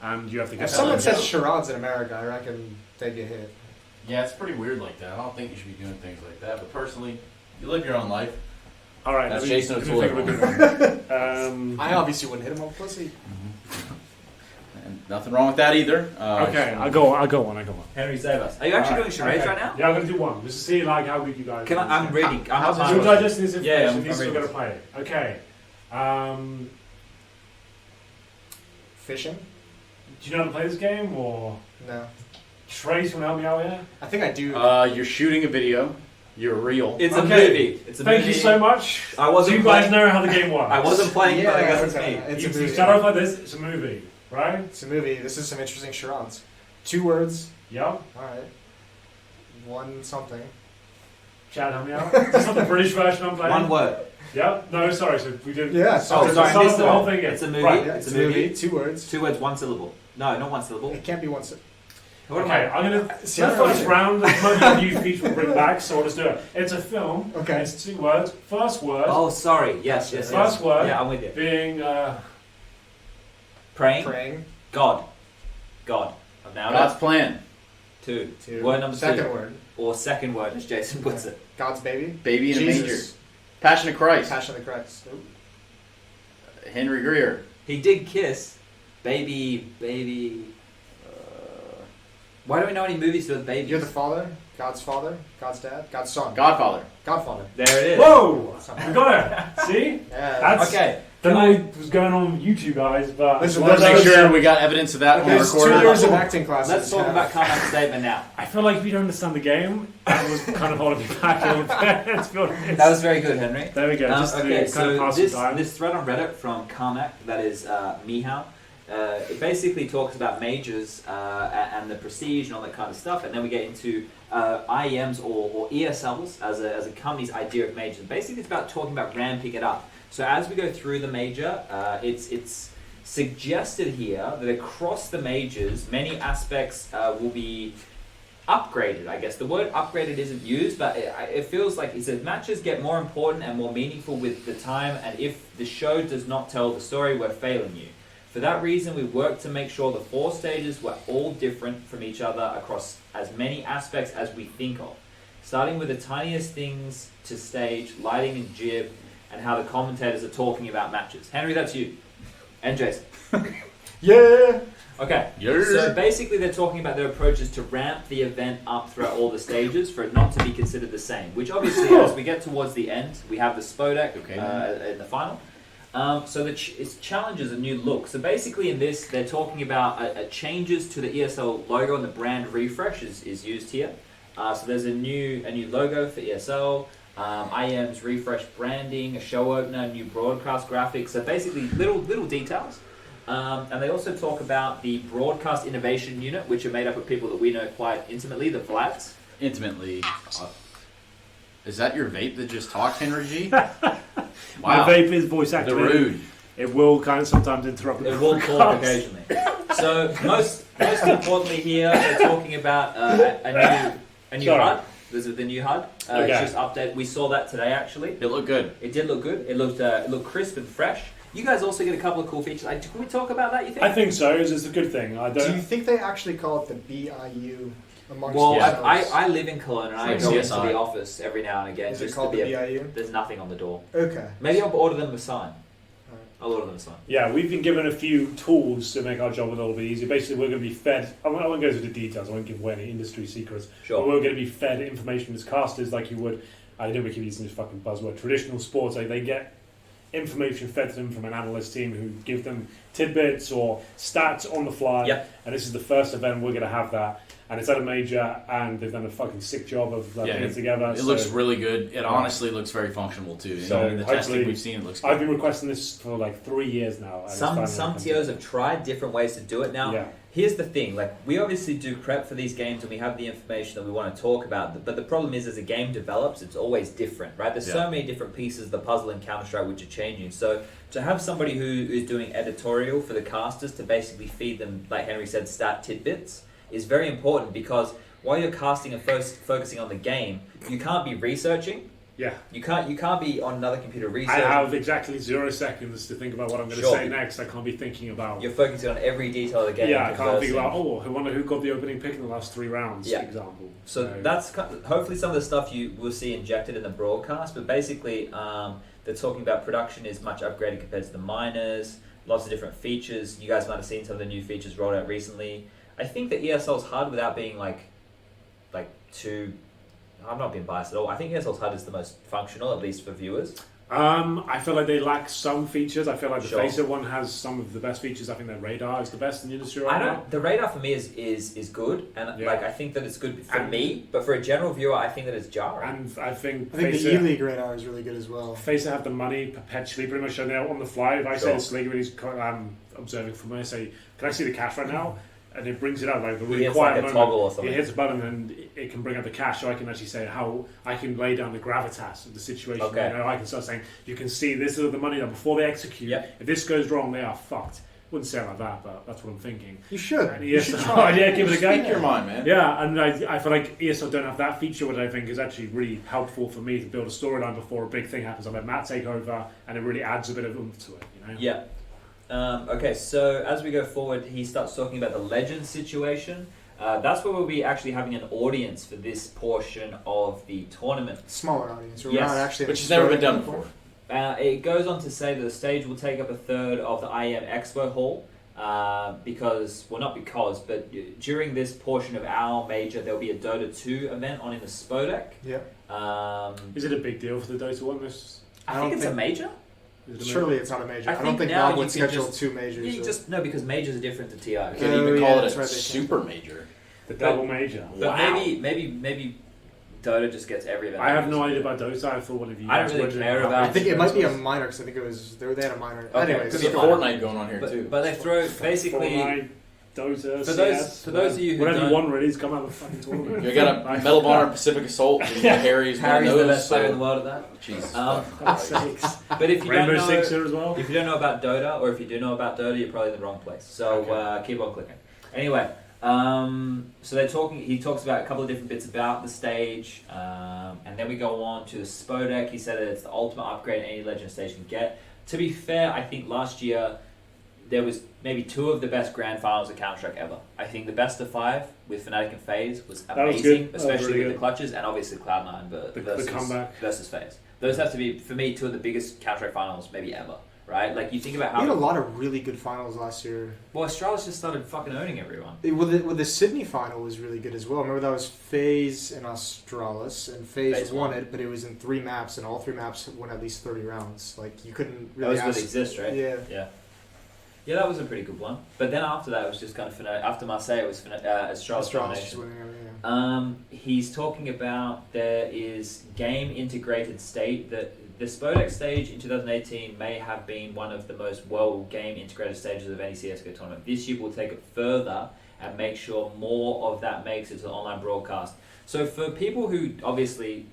and you have to If get. someone something. says charades in America, I reckon they'd get hit. Yeah, it's pretty weird like that. I don't think you should be doing things like that. But personally, you live your own life. All right, That's let me Jason think O'Toole. of a good one. I obviously wouldn't hit him on pussy. And nothing wrong with that either. Okay, I go on. Henry, save us. Are you actually doing charades Okay. right now? Yeah, I'm gonna do one just to see like how good you guys. Can I? I'm reading. How's I'm You're not digesting this Yeah, information. I'm These are reading gonna play. Okay. Fishing? Do you know how to play this game, or No. Trace can help me out here? I think I do. You're shooting a video. You're real. It's Okay. a movie. It's a Thank movie. you so much. I wasn't Do you guys playing- know how the game works? I wasn't playing, but I guess it's okay. me. It's You a movie. start off like this. It's a movie, right? It's a movie. This is some interesting charades. 2 words. Yep. All right. One something. Chad, help me out. Is this not the British version I'm playing? One word. Yep. No, sorry. So we did. Yeah. Oh, So sorry, start missed the it. whole thing again. It's a movie. Right. Yeah, It's a movie. 2 words. 2 words, 1 syllable. No, not 1 syllable. It can't be one. What am Okay, I? I'm gonna. See, The I don't first know. round, the moment you each will bring back, so I'll just do it. It's a film. Okay. It's 2 words. First word Oh, sorry. Yes, yes, yes. First word. Yeah, I'm with you. being Praying. Praying. God. God. I've now God's plan. 2. 2. Word number 2. Second word. Or second word, as Jason puts it. God's baby. Baby in a manger. Jesus. Passion of Christ. Passion of the Christ. Oop. Henry Greer. He did kiss. Baby. Why don't we know any movies with babies? You're the father. God's dad. God's son. Godfather. Godfather. There it is. Whoa! We got it. See? Yeah. That's Okay. Don't know what was going on with you two guys, but Listen, Let's Let's make go. sure we got evidence of that when we There's 2 record. years of acting classes. Let's talk about Carmack's statement now. I feel like if you don't understand the game, that was kind of holding me back a little bit. Let's be honest. That was very good, Henry. There we go. Just to Okay, kind of so pass this, the time. this thread on Reddit from Carmack, that is Mihao, it basically talks about majors and the prestige and all that kind of stuff, and then we get into IEMs or ESLs as a company's idea of majors. Basically, it's about talking about ramping it up. So as we go through the major, it's suggested here that across the majors, many aspects will be upgraded. I guess the word upgraded isn't used, but it feels like it says matches get more important and more meaningful with the time, and if the show does not tell the story, we're failing you. For that reason, we worked to make sure the 4 stages were all different from each other across as many aspects as we think of, starting with the tiniest things to stage, lighting and jib, and how the commentators are talking about matches. Henry, that's you. And Jason. Yeah. Okay. Yeah. So basically, they're talking about their approaches to ramp the event up throughout all the stages for it not to be considered the same. Which obviously, as we get towards the end, we have the Spodek in the final. So it challenges a new look. So basically, in this, they're talking about changes to the ESL logo, and the brand refresh is used here. So there's a new logo for ESL. IEM's refresh branding, a show opener, new broadcast graphics. So basically, little details. And they also talk about the broadcast innovation unit, which are made up of people that we know quite intimately, the Vlads. Intimately. Is that your vape that just talked, Henry G? My vape is voice The activated. rude. It will kind of sometimes interrupt the It will podcast. talk occasionally. So most importantly here, they're talking about a new Sorry. HUD. This is the new HUD. Okay. It's just updated. We saw that today actually. It looked good. It did look good. It looked crisp and fresh. You guys also get a couple of cool features. Can we talk about that? You think? I think so. It's a good thing. I Do you don't. think they actually call it the BIU amongst Well, themselves? I live in Cologne and I Like go into CSI. the office every now and again. Is it just called to the be BIU? There's nothing on the door. Okay. Maybe I'll order them a sign. Alright. I'll order them a sign. Yeah, we've been given a few tools to make our job a little bit easier. Basically, we're going to be fed. I won't go into the details. I won't give away any industry secrets. Sure. But we're going to be fed information as casters, like you would. I know we keep using this fucking buzzword. Traditional sports, like they get information fed to them from an analyst team who give them tidbits or stats on the fly. Yep. And this is the first event we're going to have that. And it's at a major, and they've done a fucking sick job of putting it together. It looks really good. It honestly looks very functional too. So In the testing hopefully- we've seen, it looks good. I've been requesting this for like 3 years now. and it's finally Some come TOs to- have tried different ways to do it. Now, Yeah. here's the thing: like we obviously do prep for these games, and we have the information that we want to talk about. But the problem is, as a game develops, it's always different, right? There's so many different pieces of the puzzle in Counter-Strike which are changing. So to have somebody who is doing editorial for the casters to basically feed them, like Henry said, stat tidbits is very important, because while you're casting and focusing on the game, you can't be researching. Yeah. You can't be on another computer I researching. have exactly 0 seconds to think about what I'm going to Sure. say next. I can't be thinking about. You're focusing on every detail of the game. Yeah, I can't think conversing. about. Oh, I wonder who got the opening pick in the last 3 rounds. Yeah. For example. So that's hopefully some of the stuff you will see injected in the broadcast. But basically, they're talking about production is much upgraded compared to the minors. Lots of different features. You guys might have seen some of the new features rolled out recently. I think that ESL's HUD, without being like too. I'm not being biased at all. I think ESL's HUD is the most functional, at least for viewers. I feel like they lack some features. I feel like the Sure. Facer one has some of the best features. I think their radar is the best in the industry right now. The radar for me is good, and Yeah. like I think that it's good for And- me. But for a general viewer, I think that it's jarring. And I think I think the Facer, E-League radar is really good as well. Facer have the money perpetually, pretty much on on the fly. If I say Sure. this league when he's observing from me, I say, "Can I see the cash right now?" And it brings it up like the really hits quiet like a moment. toggle or something. It hits a button and it can bring up the cash, so I can actually say how I can lay down the gravitas of the situation. Okay. You know, I can start saying, "You can see this is the money that before they execute. Yep. If this goes wrong, they are fucked." Wouldn't say it like that, but that's what I'm thinking. You should. And You should try. yeah, give it a go. Speak your mind, man. Yeah, and I feel like ESL don't have that feature, which I think is actually really helpful for me to build a storyline before a big thing happens. I let Matt take over, and it really adds a bit of oomph to it, you know? Yeah. Okay, so as we go forward, he starts talking about the Legends situation. That's where we'll be actually having an audience for this portion of the tournament. Smaller audience. We're Yes. not actually. Which has never been done before. It goes on to say that the stage will take up a third of the IEM Expo Hall. But during this portion of our major, there'll be a Dota 2 event on in the Spodek. Yeah. Is it a big deal for the Dota 1? This? I don't think it's a think- major. Is it a Surely it's not a major. I I don't think think now Valve would you can schedule just- 2 majors. Yeah, you or- just no, because majors are different to TI. You can Oh, even yeah, call it that's a right, they super major. The double major. But Wow. maybe Dota just gets every event. I have no idea about Dota. I thought one of you I don't guys really were doing care that. about- I think it might be a minor because I think it was they had a minor. Okay, Anyways, Could so be fine. Fortnite going on here too. But they throw basically Fortnite, Dota, for CS, those of you who whatever don't- you want really is come out of the fucking tournament. You got a Medal of Honor Pacific Assault. And Harry's one of Harry's the those, best player in so- the world at that. Jesus. God's sakes. But if you Rainbow don't know, Six here as well. if you don't know about Dota, or if you do know about Dota, you're probably in the wrong place. So keep on clicking. Anyway, so they're talking. He talks about a couple of different bits about the stage, and then we go on to the Spodek. He said that it's the ultimate upgrade any Legend stage can get. To be fair, I think last year there was maybe 2 of the best grand finals of Counter-Strike ever. I think the best of 5 with Fnatic and FaZe was That was amazing, good. That was especially really with good. the clutches, and obviously Cloud9 The comeback. versus FaZe. Those have to be, for me, 2 of the biggest Counter-Strike finals maybe ever. right? Like you think about We had a how lot of really good finals last year. well Australis just started fucking owning everyone. With the Sydney final was really good as well. Remember that was FaZe and Australis, and FaZe won it, but it was in 3 maps, and all 3 maps went at least 30 rounds. Like you couldn't That really was with ask. Exist, right? Yeah. Yeah, that was a pretty good one. But then after that, it was just kind of after Marseille, it was Australis Australis domination. winning everything. Yeah. He's talking about there is game integrated state that the Spodek stage in 2018 may have been one of the most well game integrated stages of any CS:GO tournament. This year we'll take it further and make sure more of that makes it to the online broadcast. So for people who obviously,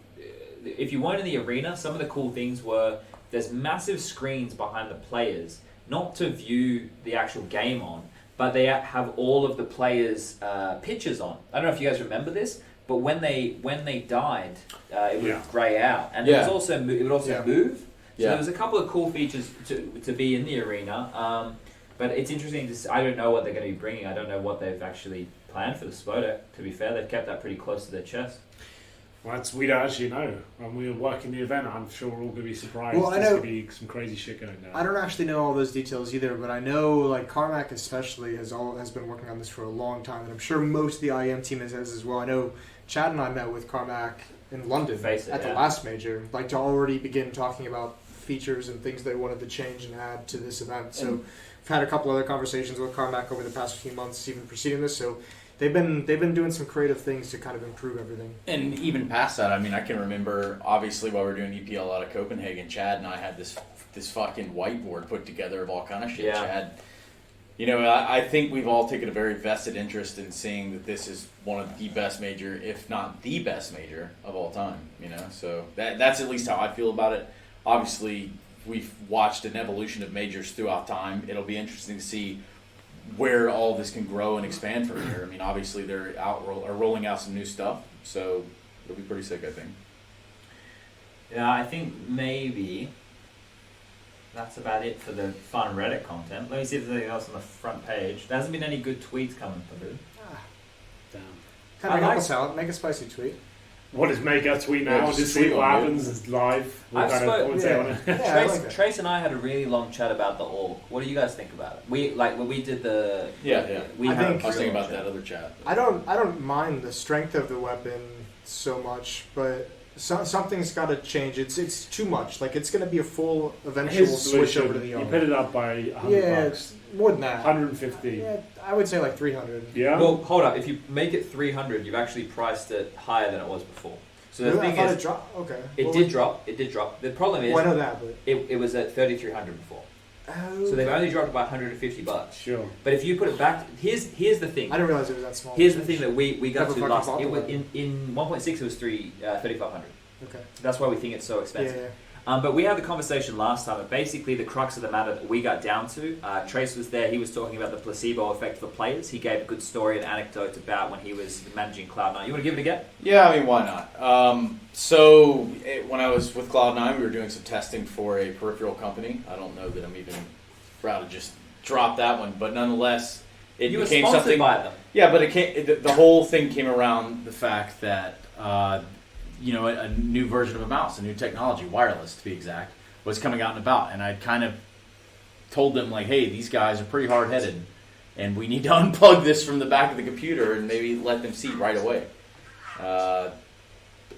if you weren't in the arena, some of the cool things were there's massive screens behind the players, not to view the actual game on, but they have all of the players' pictures on. I don't know if you guys remember this, but when they died, it would grey out, and it would also move. So there was a couple of cool features to be in the arena. But it's interesting to see. I don't know what they're going to be bringing. I don't know what they've actually planned for the Spodek. To be fair, they've kept that pretty close to their chest. Well, we don't actually know. When we were working the event, I'm sure we're all going to be surprised. Well, I There's know- going to be some crazy shit going down. I don't actually know all those details either, but I know like Carmack especially has been working on this for a long time, and I'm sure most of the IEM team has as well. I know Chad and I met with Carmack in London at the last major, like to already begin talking about features and things they wanted to change and add to this event. So we've had a couple other conversations with Carmack over the past few months, even preceding this. So they've been doing some creative things to kind of improve everything. And even past that, I mean, I can remember, obviously, while we were doing EPL out of Copenhagen, Chad and I had this fucking whiteboard put together of all kind of shit. Yeah. Chad, you know, I think we've all taken a very vested interest in seeing that this is one of the best major, if not the best major of all time, you know? So that's at least how I feel about it. Obviously, we've watched an evolution of majors throughout time. It'll be interesting to see where all this can grow and expand from here. I mean, obviously they're rolling out some new stuff, so it'll be pretty sick, I think. Yeah, I think maybe that's about it for the fun Reddit content. Let me see if there's anything else on the front page. There hasn't been any good tweets coming through. Damn. Kind of help us out. Make a spicy tweet. What is make a tweet now? Yeah, just Just tweet see what on it. happens. It's live. We'll I've kind of spoke- commentate on it. Yeah, I like that. Trace and I had a really long chat about the org. What do you guys think about it? When we did the Yeah. we I had think- I was a thinking real about that chat. other chat. I don't mind the strength of the weapon so much, but something's got to change. It's too much. Like it's going to be a full eventual His switch solution, over to the you armor. put it up by $100. Yeah, it's more than that. 150. Yeah, I would say like 300. Yeah. Well, hold up. If you make it 300, you've actually priced it higher than it was before. So the Really? I thing thought is, it dropped. Okay. it Well, did drop. It did drop. The problem is, Well, I know that, but it was at 3,300 before. oh, So they've only dropped by $150. Sure. But if you put it back, here's the thing. I didn't realize it was that small. Here's the thing that we got Never to fucking last. bought It the was weapon. in 1.6. It was 3,500. Okay. That's why we think it's so Yeah, expensive. yeah. But we had the conversation last time, and basically the crux of the matter that we got down to, Trace was there, he was talking about the placebo effect for players. He gave a good story and anecdote about when he was managing Cloud9. You want to give it a go? Yeah, I mean, why not? When I was with Cloud9, we were doing some testing for a peripheral company. I don't know that I'm even proud to just drop that one, but nonetheless, it You were became sponsored something. by them. Yeah, but the whole thing came around the fact that a new version of a mouse, a new technology, wireless to be exact, was coming out and about, and I'd kind of told them like, hey, these guys are pretty hard-headed, and we need to unplug this from the back of the computer and maybe let them see right away.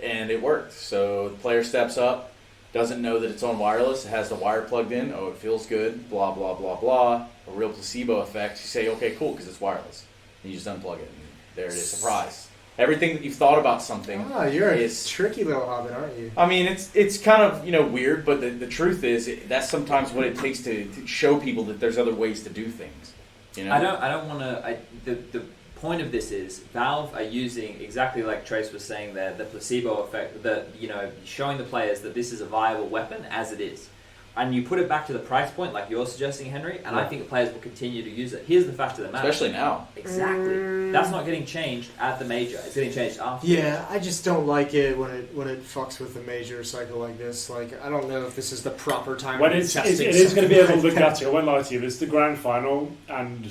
And it worked. So the player steps up, doesn't know that it's on wireless, it has the wire plugged in, oh, it feels good, blah, blah, blah, blah, a real placebo effect. You say, okay, cool, because it's wireless. And you just unplug it, and there it is, surprise. Everything that you've thought about something You're a is... tricky little hobbit, aren't you? I mean, it's kind of, weird, but the truth is, that's sometimes what it takes to show people that there's other ways to do things. I don't want to. The point of this is Valve are using exactly like Trace was saying there, the placebo effect, showing the players that this is a viable weapon as it is, and you put it back to the price point like you're suggesting, Henry, and I think the players will continue to use it. Here's the fact of the matter, Especially now. exactly, that's not getting changed at the major. It's getting changed after. Yeah, I just don't like it when it fucks with a major cycle like this. Like, I don't know if this is the proper time. When to be it testing is going to be a little something bit like gutty. I won't lie to you. It's the grand final, and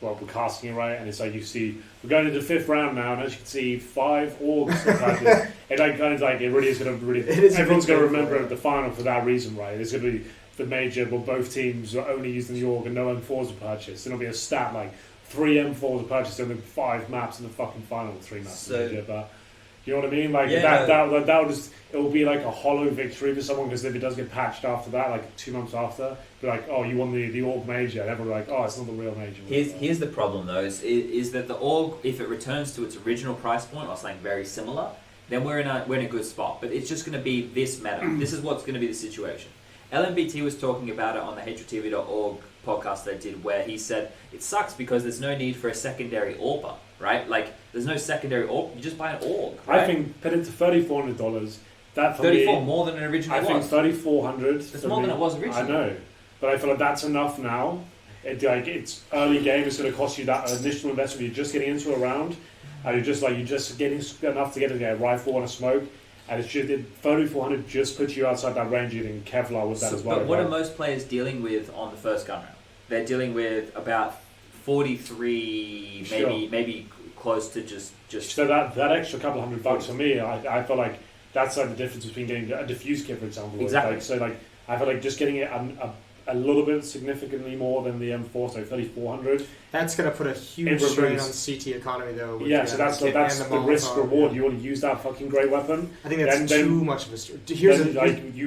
we're casting it right, and it's like you see we're going into the 5th round now, and as you can see, 5 orgs. It really is going to It is everyone's going to really remember cool. the final for that reason, right? There's going to be the major, well, both teams are only using the org and no M4s are purchased. It'll be a stat like 3 M4s are purchased and then 5 maps in the fucking final, 3 maps in the major. But you know what I mean? Like that would just, it will be like a hollow victory for someone, because if it does get patched after that, like 2 months after, be like, oh, you won the org major, and everyone like, oh, it's not the real major. Here's the problem though, is that the org, if it returns to its original price point or something very similar, then we're in a good spot. But it's just going to be this meta. This is what's going to be the situation. LMBT was talking about it on the HRTV.org podcast they did, where he said it sucks because there's no need for a secondary AWPer, right? Like, there's no secondary AWP, you just buy an org, right? I think put it to $3,400. That for 34 me, more than it originally I was. think $3,400. It's more than it was originally. I know, but I feel like that's enough now. It's early game. It's going to cost you that initial investment. You're just getting into a round, and you're just getting enough to get a rifle and a smoke. And it's just 3,400 just puts you outside that range. You think Kevlar with that as well. But what are most players dealing with on the first gun round? They're dealing with about 43, maybe close to just. So that extra couple $100 for me, I feel like that's like the difference between getting a diffuse kit, for example. Exactly. I feel like just getting it a little bit significantly more than the M4, so 3,400. That's going to put a huge strain on CT economy, though. Yeah, so that's the risk reward. You want to use that fucking great weapon. I think that's too much of a. You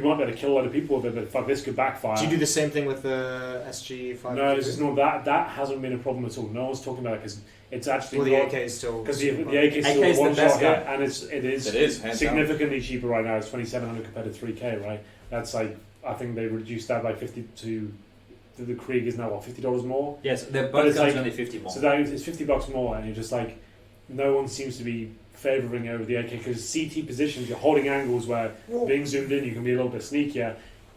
might be able to kill a lot of people with it, but fuck, this could backfire. Do you do the same thing with the SG5? No, this is not that. That hasn't been a problem at all. No one's talking about it because it's actually the AK is still, because the AK is still one shot hit, and it is significantly cheaper right now. It's 2,700 compared to 3K, right? That's like, I think they reduced that by 50 to the Krieg is now what, $50 more? Yes, they're both guns only 50 more. So that it's $50 more, and you're just like, no one seems to be favouring over the AK because CT positions, you're holding angles where being zoomed in, you can be a little bit sneakier.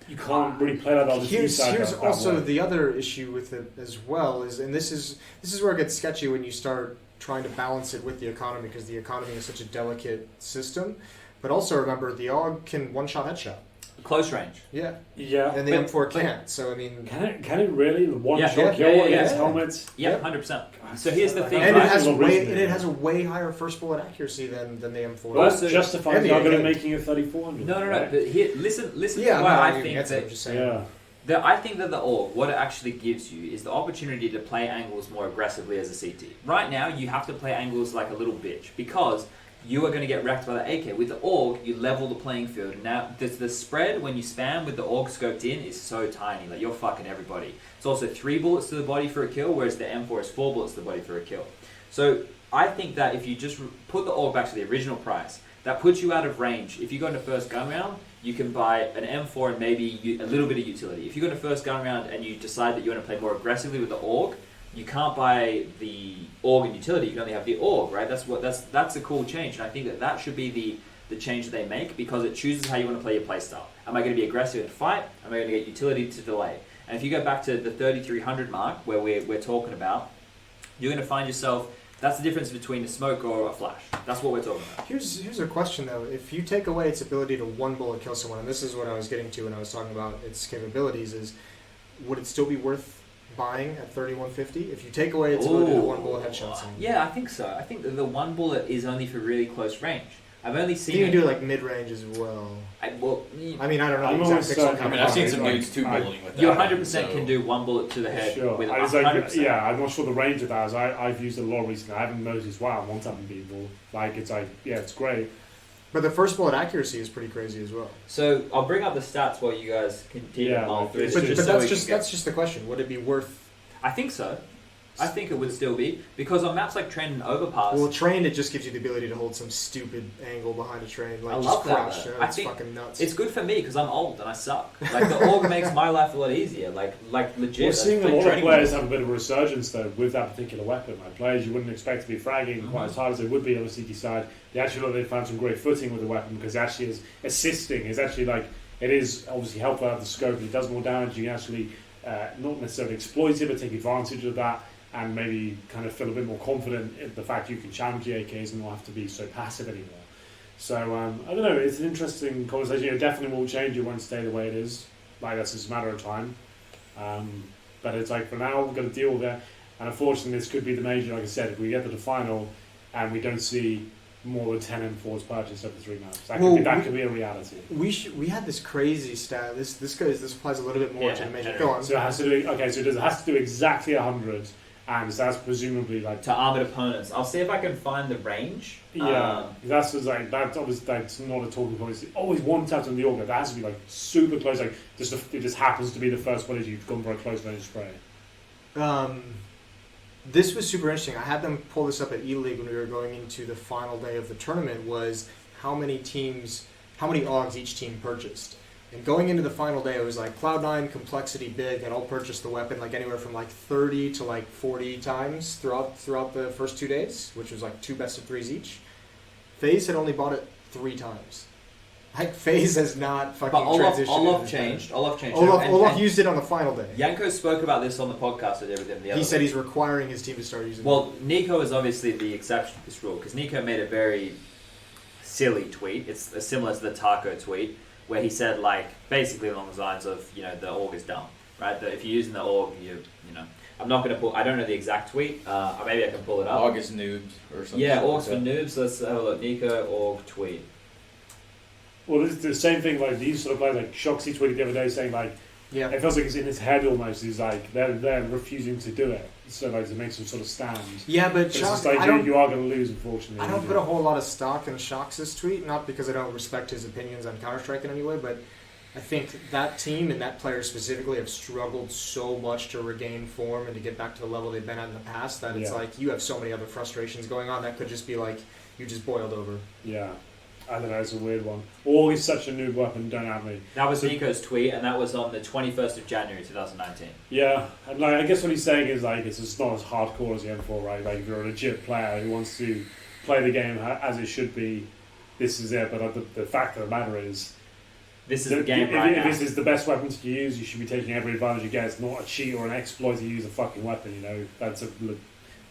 You can't really play that on the two side. Here's also the other issue with it as well and this is where it gets sketchy when you start trying to balance it with the economy, because the economy is such a delicate system. But also remember, the AUG can one-shot headshot. Close range. Yeah. And the M4 can't. So I mean, can it really one-shot kill against helmets? Yeah, 100%. So here's the thing. And it has a way higher first bullet accuracy than the M4. Well, that's justifying the argument making it 3,400. No. But here, listen to why I think that. I think that the AUG, what it actually gives you is the opportunity to play angles more aggressively as a CT. Right now, you have to play angles like a little bitch because you are going to get wrecked by the AK. With the AUG, you level the playing field. Now, the spread when you spam with the AUG scoped in is so tiny. Like, you're fucking everybody. It's also 3 bullets to the body for a kill, whereas the M4 is 4 bullets to the body for a kill. So, I think that if you just put the AUG back to the original price, that puts you out of range. If you go into first gun round, you can buy an M4 and maybe a little bit of utility. If you go into first gun round and you decide that you want to play more aggressively with the AUG, you can't buy the AUG and utility. You can only have the AUG, right? That's a cool change, and I think that should be the change that they make, because it chooses how you want to play your playstyle. Am I going to be aggressive and fight? Am I going to get utility to delay? And if you go back to the 3,300 mark where we're talking about, you're going to find yourself. That's the difference between a smoke or a flash. That's what we're talking about. Here's a question though. If you take away its ability to one bullet kill someone, and this is what I was getting to when I was talking about its capabilities, is would it still be worth buying at 3,150 if you take away its ability to one bullet headshots? Yeah, I think so. I think that the one bullet is only for really close range. I've only seen. You can do like mid range as well. I mean, I don't know the exact pixel count. I've seen some dudes 2 bulleting with that. You 100% can do one bullet to the head with 100%. I'm not sure the range of that. I've used it a lot recently. I haven't noticed. Wow, one time people it's great. But the first bullet accuracy is pretty crazy as well. So I'll bring up the stats while you guys continue on through. But that's just the question. Would it be worth? I think so. I think it would still be, because on maps like Train and Overpass. Well, Train, it just gives you the ability to hold some stupid angle behind a train, like I just love crouch. that. It's fucking nuts. It's good for me because I'm old and I suck. Like the AUG makes my life a lot easier. Like legit. We're seeing a lot of players have a bit of a resurgence though with that particular weapon. Like players you wouldn't expect to be fragging quite as hard as they would be on the CT side. They found some great footing with the weapon because it actually is assisting. It's actually like it is obviously helpful to have the scope. It does more damage. You can actually not necessarily exploit it, but take advantage of that. And maybe kind of feel a bit more confident in the fact you can challenge the AKs and not have to be so passive anymore. So, I don't know, it's an interesting conversation. It definitely will change, it won't stay the way it is. Like, that's just a matter of time. But it's like, for now, we've got to deal with it. And unfortunately, this could be the major, like I said, if we get to the final and we don't see more than 10 M4s purchased over 3 maps. That could be a reality. We had this crazy stat. This applies a little bit more to the major. Go on. So it has to do. Okay, so it has to do exactly 100, and that's presumably like to armored opponents. I'll see if I can find the range. Yeah, that's obviously that's not a talking point. It's always one tap on the order. That has to be like super close. Like it just happens to be the first one as you've gone for a close range spray. This was super interesting. I had them pull this up at E-League when we were going into the final day of the tournament. Was how many AUGs each team purchased. And going into the final day, it was like Cloud9, Complexity, Big, and all purchased the weapon like anywhere from like 30 to like 40 times throughout the first 2 days, which was like 2 best of 3s each. FaZe had only bought it 3 times. Like FaZe has not fucking transitioned. Olaf changed. Olaf used it on the final day. Yanko spoke about this on the podcast with him the other He said week. he's requiring his team to start using it. Well, Nico is obviously the exception to this rule because Nico made a very silly tweet. It's similar to the Taco tweet where he said like basically along the lines of the org is dumb, right? That if you're using the org, you know. I'm not going to I don't know the exact tweet. Maybe I can pull it up. Org is noobs or something. Yeah, orgs for noobs. Let's have a look. Nico org tweet. Well, it's the same thing. Like these sort of players, like Shoxy tweeted the other day saying like, yeah, it feels like it's in his head almost. He's like they're refusing to do it, so like to make some sort of stand. Yeah, but it's just like you are going to lose, unfortunately. I don't put a whole lot of stock in Shox's tweet, not because I don't respect his opinions on Counter-Strike in any way, but I think that team and that player specifically have struggled so much to regain form and to get back to the level they've been at in the past that it's like you have so many other frustrations going on that could just be like you just boiled over. Yeah. I don't know, it's a weird one. Org is such a noob weapon, don't have me. That was Nico's tweet, and that was on the 21st of January 2019. Yeah, and like I guess what he's saying is like it's just not as hardcore as the M4, right? Like if you're a legit player who wants to play the game as it should be, this is it. But the fact of the matter is, this is the game right now. If this is the best weapon to use, you should be taking every advantage you get. It's not a cheat or an exploit to use a fucking weapon. That's a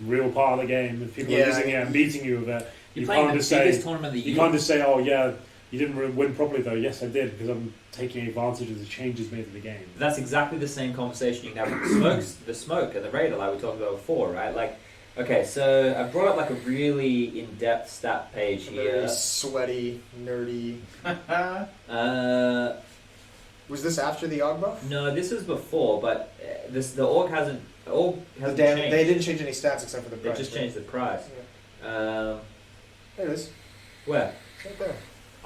real part of the game. If people are using it and beating you with it. You can't just say, you can't just say, oh yeah, you didn't win properly though. Yes, I did because I'm taking advantage of the changes made to the game. That's exactly the same conversation you can have with the smoke and the Raider, like we talked about before, right? Like, okay, so I brought up like a really in-depth stat page here. Very sweaty, nerdy. Was this after the AUG buff? No, this was before, but the org hasn't changed. They didn't change any stats except for the price. They just changed the price. Yeah. There it is. Where? Right there.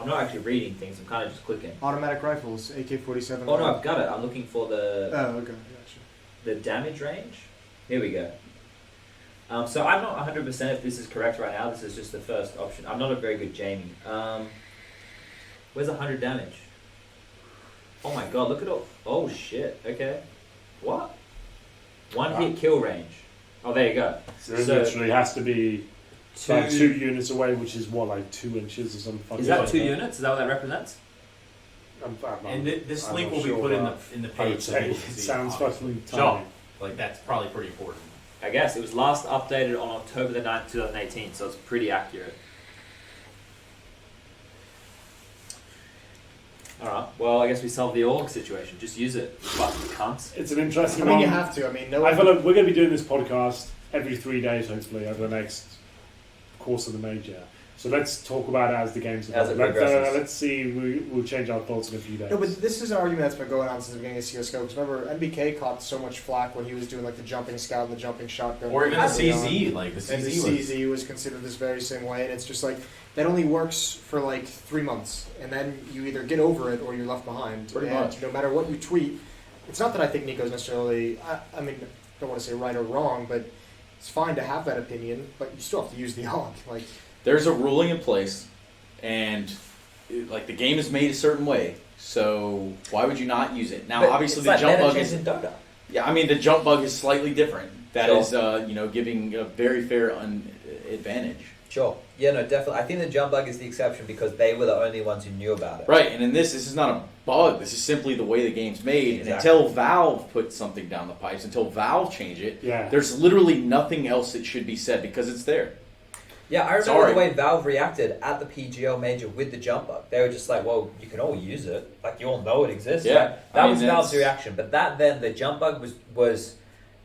I'm not actually reading things. I'm kind of just clicking. Automatic rifles, AK-47. Oh no, I've got it. I'm looking for the. Oh, okay, gotcha. The damage range. Here we go. So I'm not 100% if this is correct right now. This is just the first option. I'm not a very good Jamie. Where's 100 damage? Oh my god! Look at all. Oh shit. Okay. What? One hit kill range. Oh, there you go. So it literally has to be. About 2 units away, which is what, like 2 inches or something. Is that 2 units? Is that what that represents? And this link will be put in the page. So it sounds fucking tiny. Sure. Like that's probably pretty important. I guess it was last updated on October the 9th, 2018, so it's pretty accurate. Alright, well, I guess we solved the org situation. Just use it, you fucking cunts. It's an interesting one. one. You have to. I mean, I feel like we're going to be doing this podcast every 3 days, hopefully, over the next course of the major. So let's talk about it as the game's as it progresses. Let's see. We'll change our thoughts in a few days. No, but this is an argument that's been going on since the beginning of CS:GO. Because remember, NBK caught so much flack when he was doing like the jumping scout and the jumping shotgun. Or even the CZ, like the CZ. And the CZ was considered this very same way, and it's just like that only works for like 3 months, and then you either get over it or you're left behind. Pretty and much. No matter what you tweet, it's not that I think Nico's necessarily. I mean, don't want to say right or wrong, but it's fine to have that opinion, but you still have to use the AUG. Like, there's a ruling in place, and like the game is made a certain way. So why would you not use it? Now, but obviously, it's the like jump bug is in Dota. Yeah, I mean the jump bug is slightly different. That Sure. is, giving a very fair advantage. Sure. Yeah, no, definitely. I think the jump bug is the exception because they were the only ones who knew about it. Right, and in this is not a bug. This is simply the way the game's made. Exactly. And until Valve puts something down the pipes, until Valve change it, Yeah. there's literally nothing else that should be said because it's there. Yeah, I remember Sorry. the way Valve reacted at the PGL major with the jump bug. They were just like, well, you can all use it. Like, you all know it exists. Yeah. Right? That I mean, was Valve's that's- reaction. But that then, the jump bug was...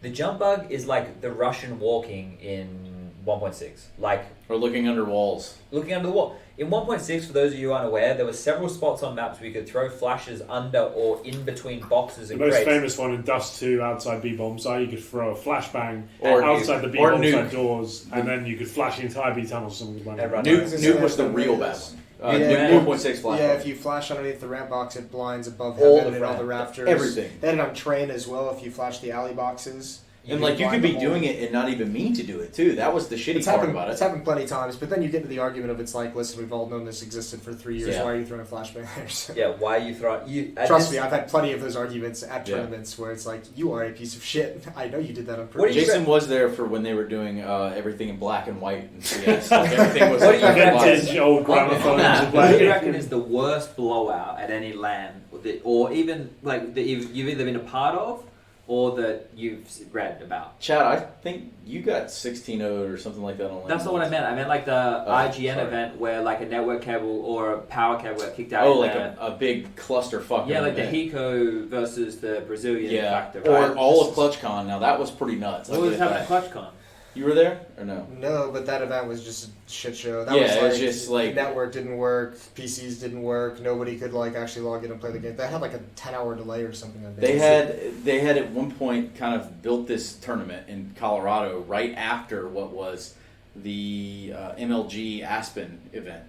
The jump bug is like the Russian walking in 1.6. Like Or looking under walls. looking under the wall. In 1.6, for those of you unaware, there were several spots on maps where you could throw flashes under or in between boxes The and most crates. famous one in Dust 2 outside B-bomb site, you could throw a flashbang Or outside the or B-bomb nuke. site doors, and then you could flash the entire B tunnel. Someone was Everyone running. knows. Nuke was the real bad one. Yeah. Nuke 1.6 flash. Yeah, if you flash underneath the ramp box, it blinds above All heaven the and all the ramp. rafters. Everything. They had it on train as well. If you flash the alley boxes, And like you blind could be the whole- doing it and not even mean to do it too. That was the shitty It's part happened. about It's it. happened plenty of times, but then you get into the argument of it's like, listen, we've all known this existed for 3 years. Yeah. Why are you throwing a flashbang there? Yeah, why are you throwing... You, at Trust this- me, I've had plenty of those arguments at Yeah. tournaments where it's like, you are a piece of shit. I know you did that on What do purpose. you Jason was there for when they were doing everything in black and white and CS. Like everything was What do you black and white. Vintage old gramophones. Nah, of what do you black. reckon is the worst blowout at any LAN, or even like that you've either been a part of or that you've read about? Chad, I think you got 16-0'd or something like that on. That's not what I meant. I meant like the IGN sorry. event where like a network cable or a power cable got kicked out. Oh, in like the- a big clusterfuck. yeah, like the event. Hiko versus the Brazilian Yeah, factor. or Right? all of ClutchCon. Now that was pretty nuts. What I'll was give it happening that. at ClutchCon? You were there or no? No, but that event was just a shit show. That Yeah, was it like, was just like- the network didn't work, PCs didn't work, nobody could like actually log in and play the game. They had like a 10-hour delay or something. On They days. had at one point kind of built this tournament in Colorado right after what was the MLG Aspen event.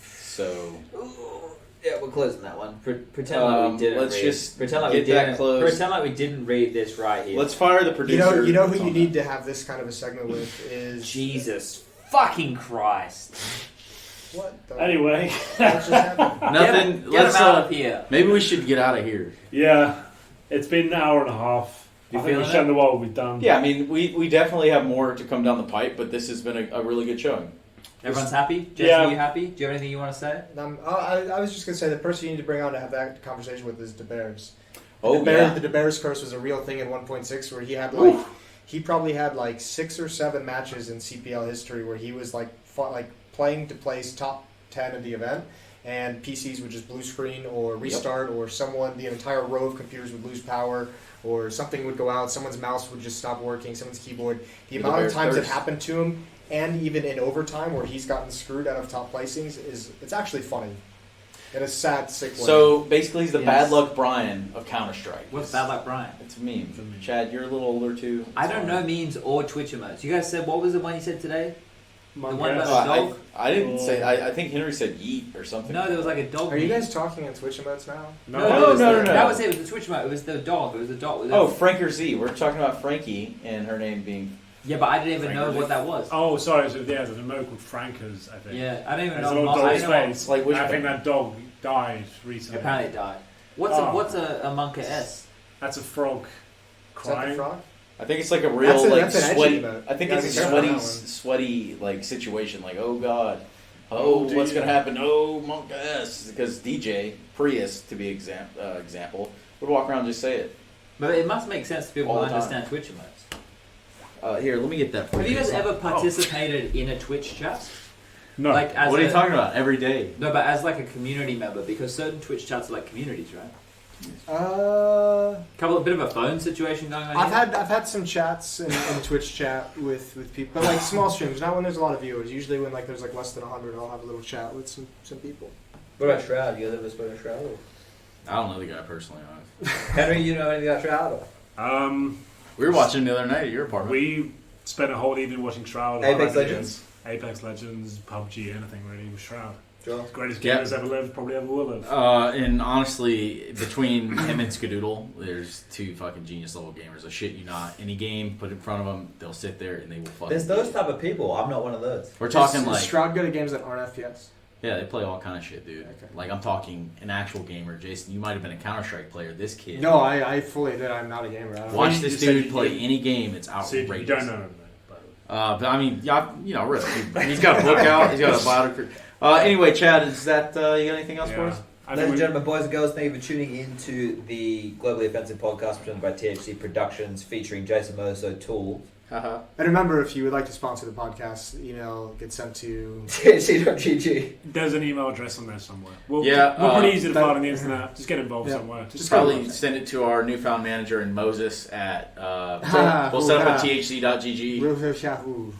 So Yeah, we're closing that one. Pretend like we didn't. let's read. just pretend like get we that didn't. closed. Pretend like we didn't read this right here. let's fire the You producer. know who on you that. need to have this kind of a segment with is Jesus fucking Christ! What? The, Anyway, what just happened? Nothing. Get Let's him out of here. maybe we should get out of here. yeah, it's been an hour and a half. You I think we're feeling showing the world we've done. Yeah, I mean we definitely have more to come down the pipe, but this has been a really good showing. Everyone's happy. Jason, Yeah. are you happy? Do you have anything you want to say? I was just gonna say the person you need to bring on to have that conversation with is DeBears. Oh yeah. The DeBears curse was a real thing in 1.6 where he had like he probably had like 6 or 7 matches in CPL history where he was like playing to place top 10 of the event, and PCs would just blue screen or restart, or the entire row of computers would lose power, or something would go out, someone's mouse would just stop working, someone's keyboard. The The amount of Bears times it curse. happened to him, and even in overtime where he's gotten screwed out of top placings, it's actually funny. In a sad, sick way. So basically, he's the Yes. bad luck Brian of Counter Strike. What's bad luck, Brian? It's a meme. Chad, you're a little older too. I don't know memes or Twitch emotes. You guys said what was the one you said today? Monk one Rest. about- I, I didn't say. I think Henry said yeet or something. No, there was like a dog. Are you meme. guys talking in Twitch emotes now? No, No, no. That was it. It was the Twitch emote. It was the dog. It was the dog. Oh, Franker Z. We're talking about Frankie and her name being. yeah, but I didn't even know Frank. what that was. Oh, sorry. So yeah, there's an emote called Frankers, I think. Yeah, I don't even There's a know. little I dog's don't know. face. Like which I think one? that dog died recently. Apparently it died. What's Oh. what's a Monka S? That's a frog Is that crying. the frog? I think it's like a real That's an edgy sweaty. emote. I think You it's a gotta be careful on sweaty that one. like situation. Like oh god, Oh, what's dear. gonna happen? Oh Monk S. Because DJ Prius to be example would walk around and just say it. But it must make sense to people All who the time. understand Twitch emotes. Here, let me get that. For Have you guys ever participated in a Twitch chat? No. Like as What are a, you talking about? Every day. No, but as like a community member, because certain Twitch chats are like communities, right? Bit of a phone situation going on. I've had some chats in Twitch chat with people, but like small streams, not when there's a lot of viewers. Usually when like there's like less than 100, I'll have a little chat with some people. What about Shroud? You ever spoken to Shroud? I don't know the guy personally. Henry, you know anything about Shroud? We were watching the other night at your apartment. We spent a whole evening watching Shroud. Apex highlight Legends? videos. Apex Legends, PUBG, anything really with Shroud. Sure. Greatest Yeah. game that's ever lived, probably ever will live. And honestly, between him and Skadoodle, there's two fucking genius level gamers. I shit you not. Any game put in front of them, they'll sit there and they will fucking. There's those type of people. I'm not one of those. We're talking Is like Shroud good at games that aren't FPS? yeah, they play all kind of shit, dude. Okay. Like I'm talking an actual gamer. Jason, you might have been a Counter Strike player. This kid. No, I fully did. I'm not a gamer. I don't Watch You this said dude you play did. any game. It's So you outrageous. don't know him, but But I mean, yeah, you know, really, he's got a book out. He's got a biography. Anyway, Chad, is that you got anything else for us? I Ladies think and gentlemen, boys and girls, thank you for tuning into the Globally Offensive podcast presented by THC Productions featuring Jason Moso Tool. And remember, if you would like to sponsor the podcast, email gets sent to. THC.gg. there's an email address on there somewhere. Yeah, we're pretty easy to that- find on the internet. Just get involved Yeah. somewhere. Just Probably send it to our newfound manager in Moses at. We'll set up a THC.gg. Real Yahoo.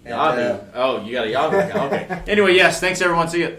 And, Yavi. Oh, you got a Yavi account. Okay. Anyway, yes. Thanks everyone. See you.